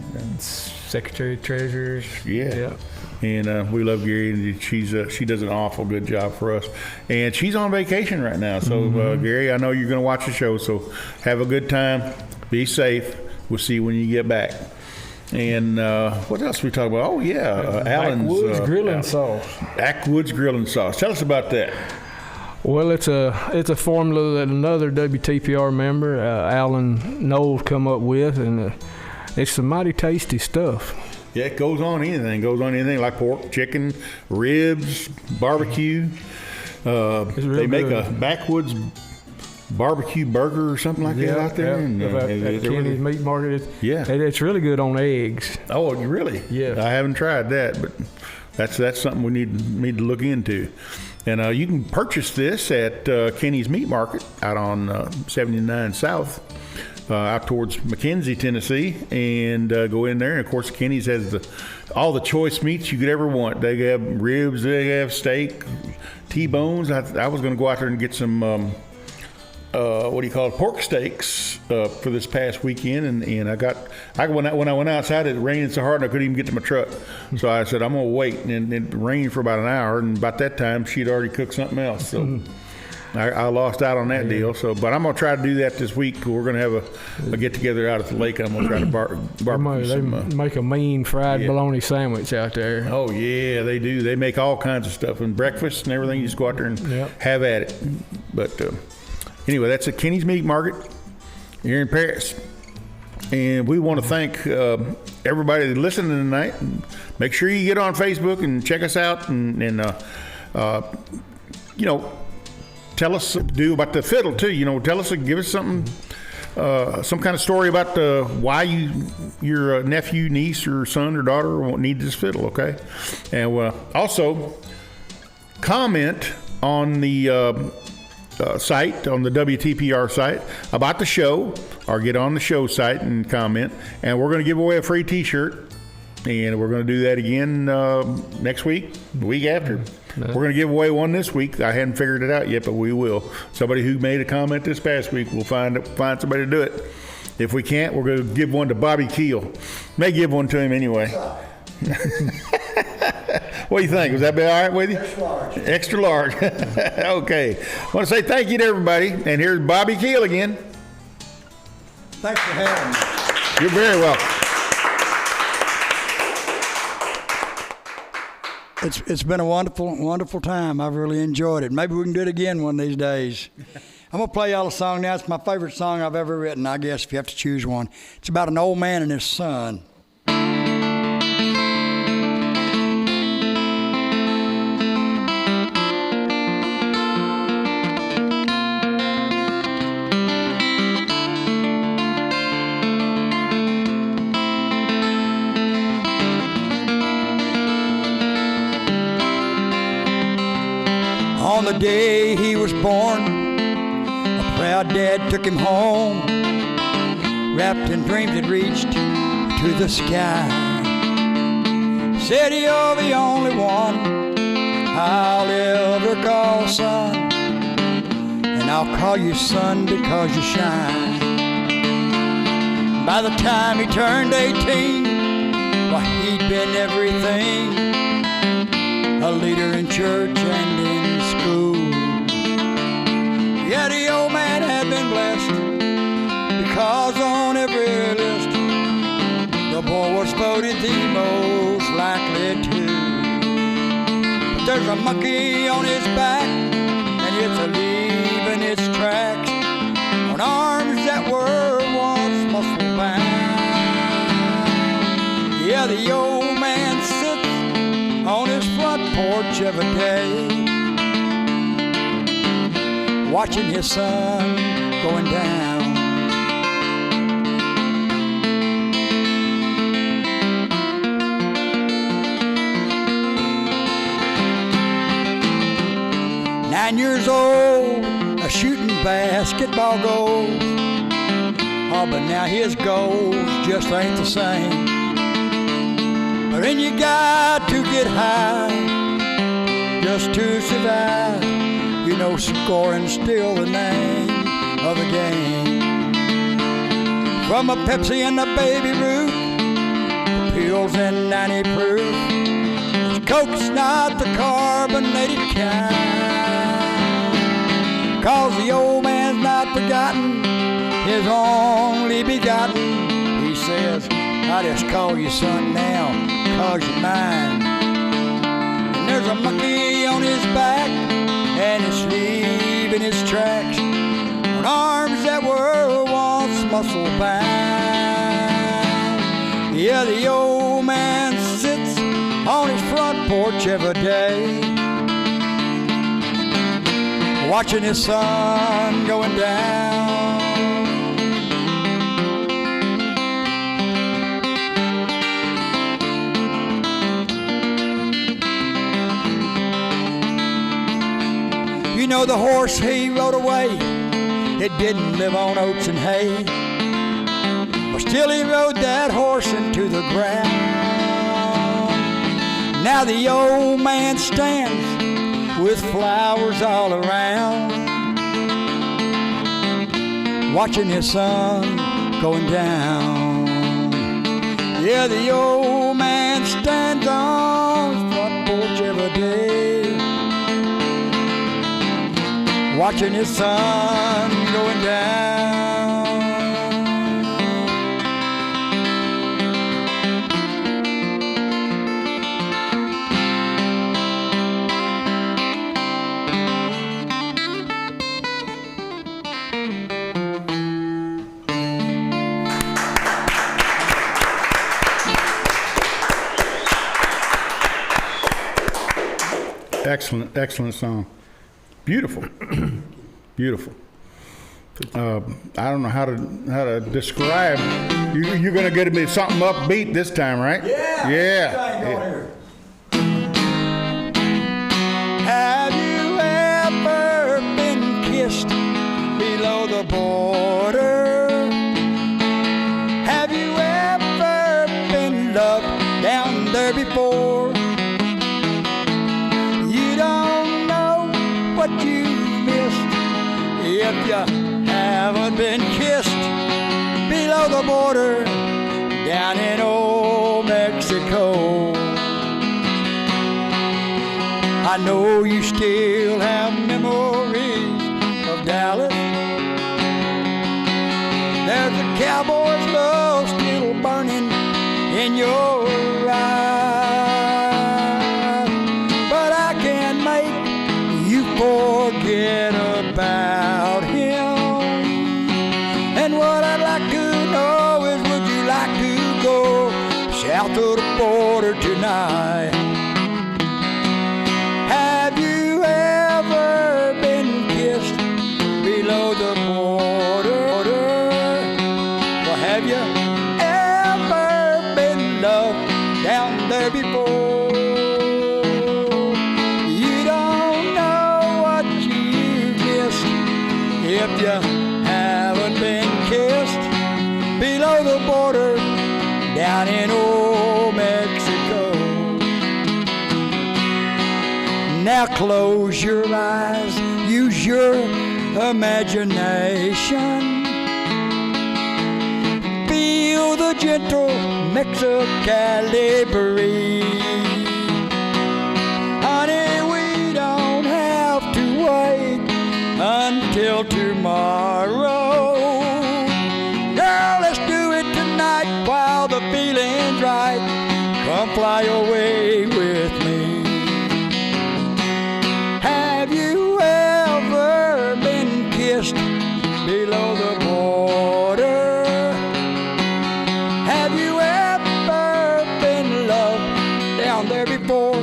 Secretary, treasurer. Yeah. And we love Gary, and she does an awful good job for us. And she's on vacation right now. So, Gary, I know you're going to watch the show, so have a good time. Be safe. We'll see you when you get back. And what else we talk about? Oh, yeah. Alan's Backwoods Grilling Sauce. Backwoods Grilling Sauce. Tell us about that. Well, it's a formula that another WTPR member, Alan Knowles, come up with, and it's some mighty tasty stuff. Yeah, it goes on anything. Like pork, chicken, ribs, barbecue. They make a backwoods barbecue burger or something like that out there. And, at Kenny's Meat Market. It's really good on eggs. Oh, really? Yeah. I haven't tried that, but that's something we need to look into. And you can purchase this at Kenny's Meat Market out on 79 South, out towards McKenzie, Tennessee, and go in there. And of course, Kenny's has all the choice meats you could ever want. They have ribs, they have steak, T-bones. I was going to go out there and get some pork steaks for this past weekend, and when I went outside, it rained so hard and I couldn't even get to my truck. So I said I'm gonna wait, and it rained for about an hour, and about that time she'd already cooked something else. So I lost out on that deal. So, but I'm gonna try to do that this week. We're gonna have a get together out at the lake, and I'm gonna try to barbecue some. They make a mean fried bologna sandwich out there. Oh yeah, they do. They make all kinds of stuff and breakfast and everything. You just go out there and have at it. But anyway, that's at Kenny's Meat Market here in Paris. And we want to thank everybody listening tonight. Make sure you get on Facebook and check us out, and tell us about the fiddle too. Tell us, give us something, some kind of story about why your nephew, niece, or son or daughter need this fiddle. Okay, and also comment on the site, on the WTPR site, about the show, or get on the show site and comment. And we're going to give away a free T-shirt, and we're going to do that again next week, the week after. We're going to give away one this week. I hadn't figured it out yet, but we will. Somebody who made a comment this past week, we'll find somebody to do it. If we can't, we're going to give one to Bobby KEEL. May give one to him anyway. What do you think? Was that be all right with you? Extra large. Extra large. Okay. I want to say thank you to everybody. And here's Bobby KEEL again. Thanks for having me. You're very welcome. It's been a wonderful time. I've really enjoyed it. Maybe we can do it again one of these days. I'm going to play y'all a song now. It's my favorite song I've ever written, I guess, if you have to choose one. It's about an old man and his son. On the day he was born, a proud dad took him home, wrapped in dreams that reached to the sky. Said, you're the only one I'll ever call son, and I'll call you son because you shine. By the time he turned 18, well, he'd been everything, a leader in church and in school. Yeah, the old man had been blessed, because on every list the boy was voted the most likely to. But there's a monkey on his back, and it's a-leaving its tracks on arms that were once muscle bound. Yeah, the old man sits on his front porch porch every day, watching his son going down. Years old, a shooting basketball goals. Oh, but now his goals just ain't the same. But then you got to get high just to survive. You know, scoring's still the name of the game. From a Pepsi and a Baby Ruth, the pills and 90 proof, Coke's not the carbonated kind. 'Cause the old man's not forgotten his only begotten. He says, I just call you son now, 'cause you're mine. And there's a monkey on his back, and it's leaving his tracks on arms that were once muscle bound. Yeah, the old man sits on his front porch every day, watching his son going down. You know, the horse he rode away, it didn't live on oats and hay, but still he rode that horse into the ground. Now the old man stands with flowers all around, watching his son going down. Yeah, the old man stands on his front porch every day, watching his son going down. Excellent, excellent song. Beautiful, beautiful. I don't know how to describe. You're gonna get me something upbeat this time, right? Yeah. Have you ever been kissed below the border? Have you ever been loved down there before? What you missed if you haven't been kissed below the border down in old Mexico. I know you still have memories of Dallas. There's a cowboy's love still burning in your eyes, but I can't make you forget about him. And what I'd like to know is, would you like to go south of the border tonight? Have you ever been kissed below the border? Well, have you ever been loved down there before? If you haven't been kissed below the border down in old Mexico. Now close your eyes, use your imagination. Feel the gentle Mexicali breeze. Honey, we don't have to wait until tomorrow. Girl, let's do it tonight while the feeling's right. Come fly away with me. Have you ever been kissed below the border? Have you ever been loved down there before?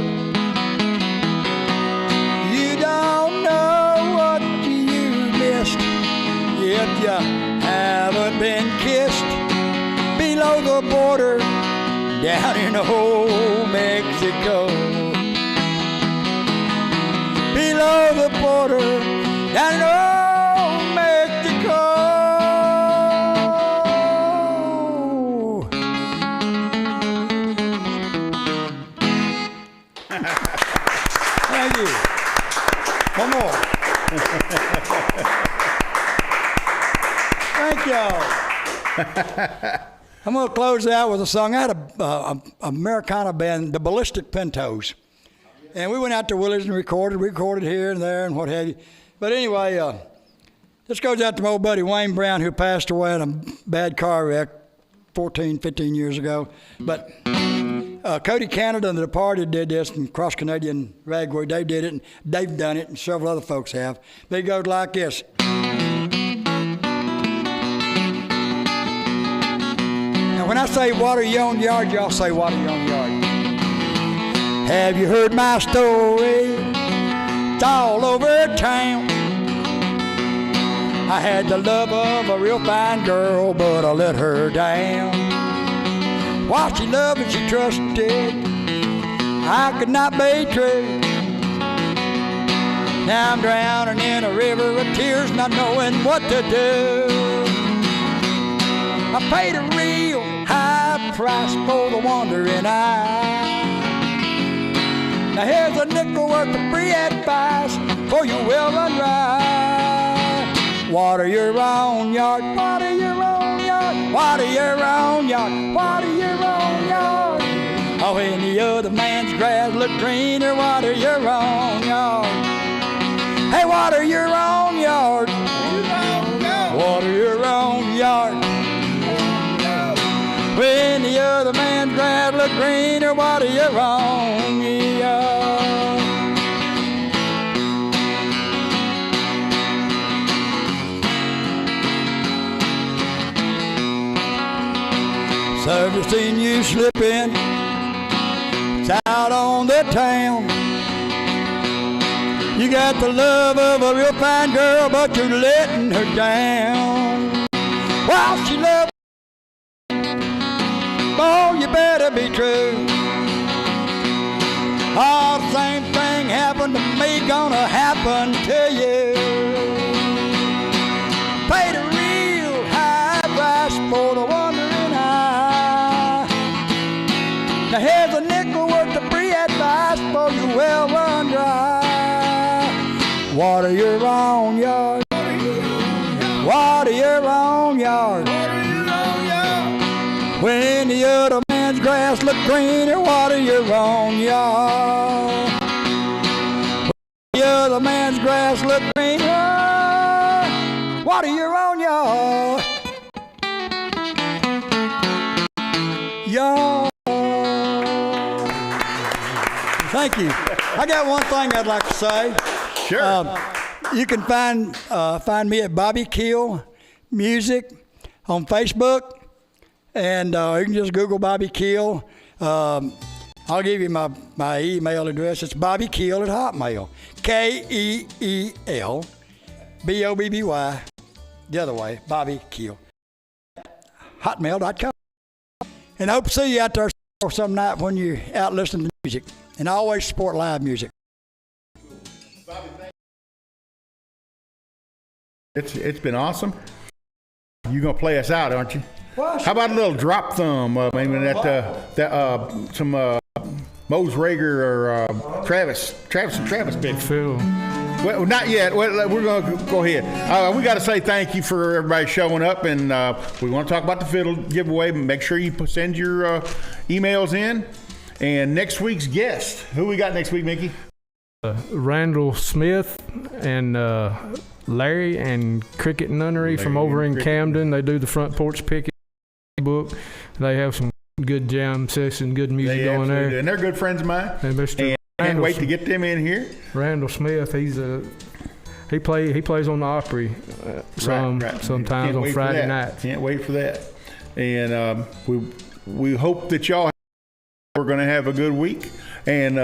the border down in old Mexico. Below the border down in old Mexico. Thank you. One more. Thank y'all. I'm going to close out with a song. I had a Americana band, the Ballistic Pintos. And we went out to Willys and recorded here and there and what have you. But anyway, this goes out to my old buddy Wayne Brown, who passed away in a bad car wreck 14, 15 years ago. But Cody Canada and The Departed did this, and Cross Canadian Ragway, they did it, and they've done it, and several other folks have. But it goes like this. Now, when I say water your own yard, y'all say water your own yard. Have you heard my story? It's all over town. I had the love of a real fine girl, but I let her down. While she loved and she trusted, I could not be true. Now I'm drowning in a river of tears, not knowing what to do. I paid a real high price for the wandering eye. Now here's a nickel worth of free advice for you well run right. Water your own yard, water your own yard, water your own yard, water your own yard. Oh, when the other man's grass look greener, water your own yard. Hey, water your own yard, water your own yard. When the other man's grass look greener, water your own yard. So ever seen you slipping? It's out on the town. You got the love of a real fine girl, but you're letting her down. While she loves, oh, you better be true. Oh, the same thing happened to me, gonna happen to you. Paid a real high price for the wandering eye. Now here's a nickel worth of free advice for you well run dry. Water your own yard. Water your own yard. When the other man's grass look greener, water your own yard. When the other man's grass look greener, water your own yard. Yard. Thank you. I got one thing I'd like to say. Sure. You can find me at BOBBI KEEL Music on Facebook. And you can just Google Bobby Keel. I'll give you my email address. It's Bobby Keel at Hotmail. KEEL BOBBY. The other way, Bobby Keel. Hotmail.com. And I hope to see you out there some night when you're out listening to music. And I always support live music. It's been awesome. You're gonna play us out, aren't you? How about a little drop thumb? Maybe some Mose Rager or Travis Big Phil. Well, not yet. We're going to go ahead. We got to say thank you for everybody showing up, and we want to talk about the fiddle giveaway. Make sure you send your emails in. And next week's guest, who we got next week, Mickey? Randall Smith and Larry and Cricket Nunnery from over in Camden. They do the front porch picking book. They have some good jam session, good music going there. And they're good friends of mine. And Mr. Can't wait to get them in here. Randall Smith, he plays on the Opry sometimes on Friday nights. Can't wait for that. And we hope that y'all we're going to have a good week. And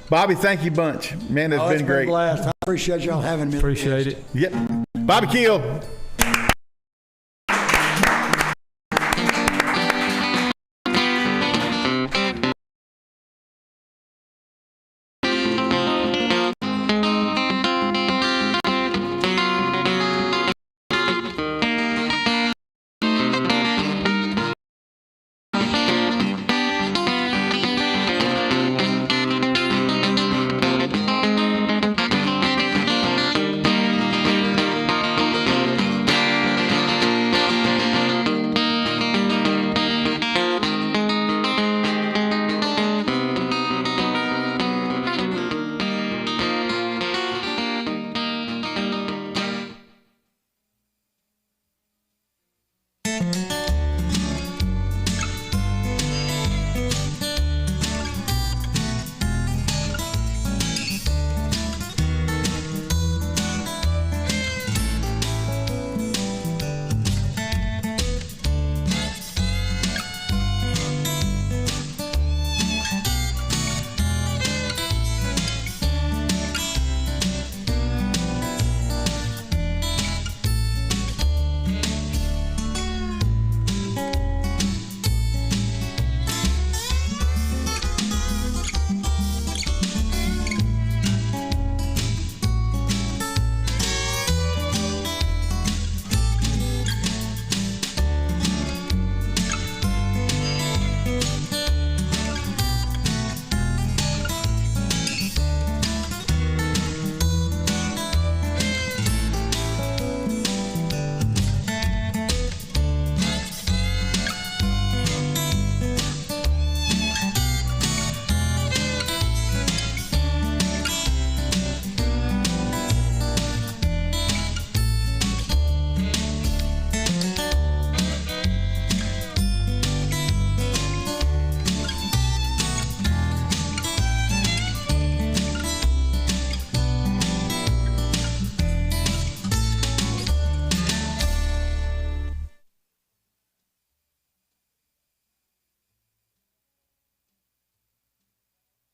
Bobby, thank you bunch. Man, it's been great. Blast. I appreciate y'all having me. Appreciate it. Yep. Bobby Keel.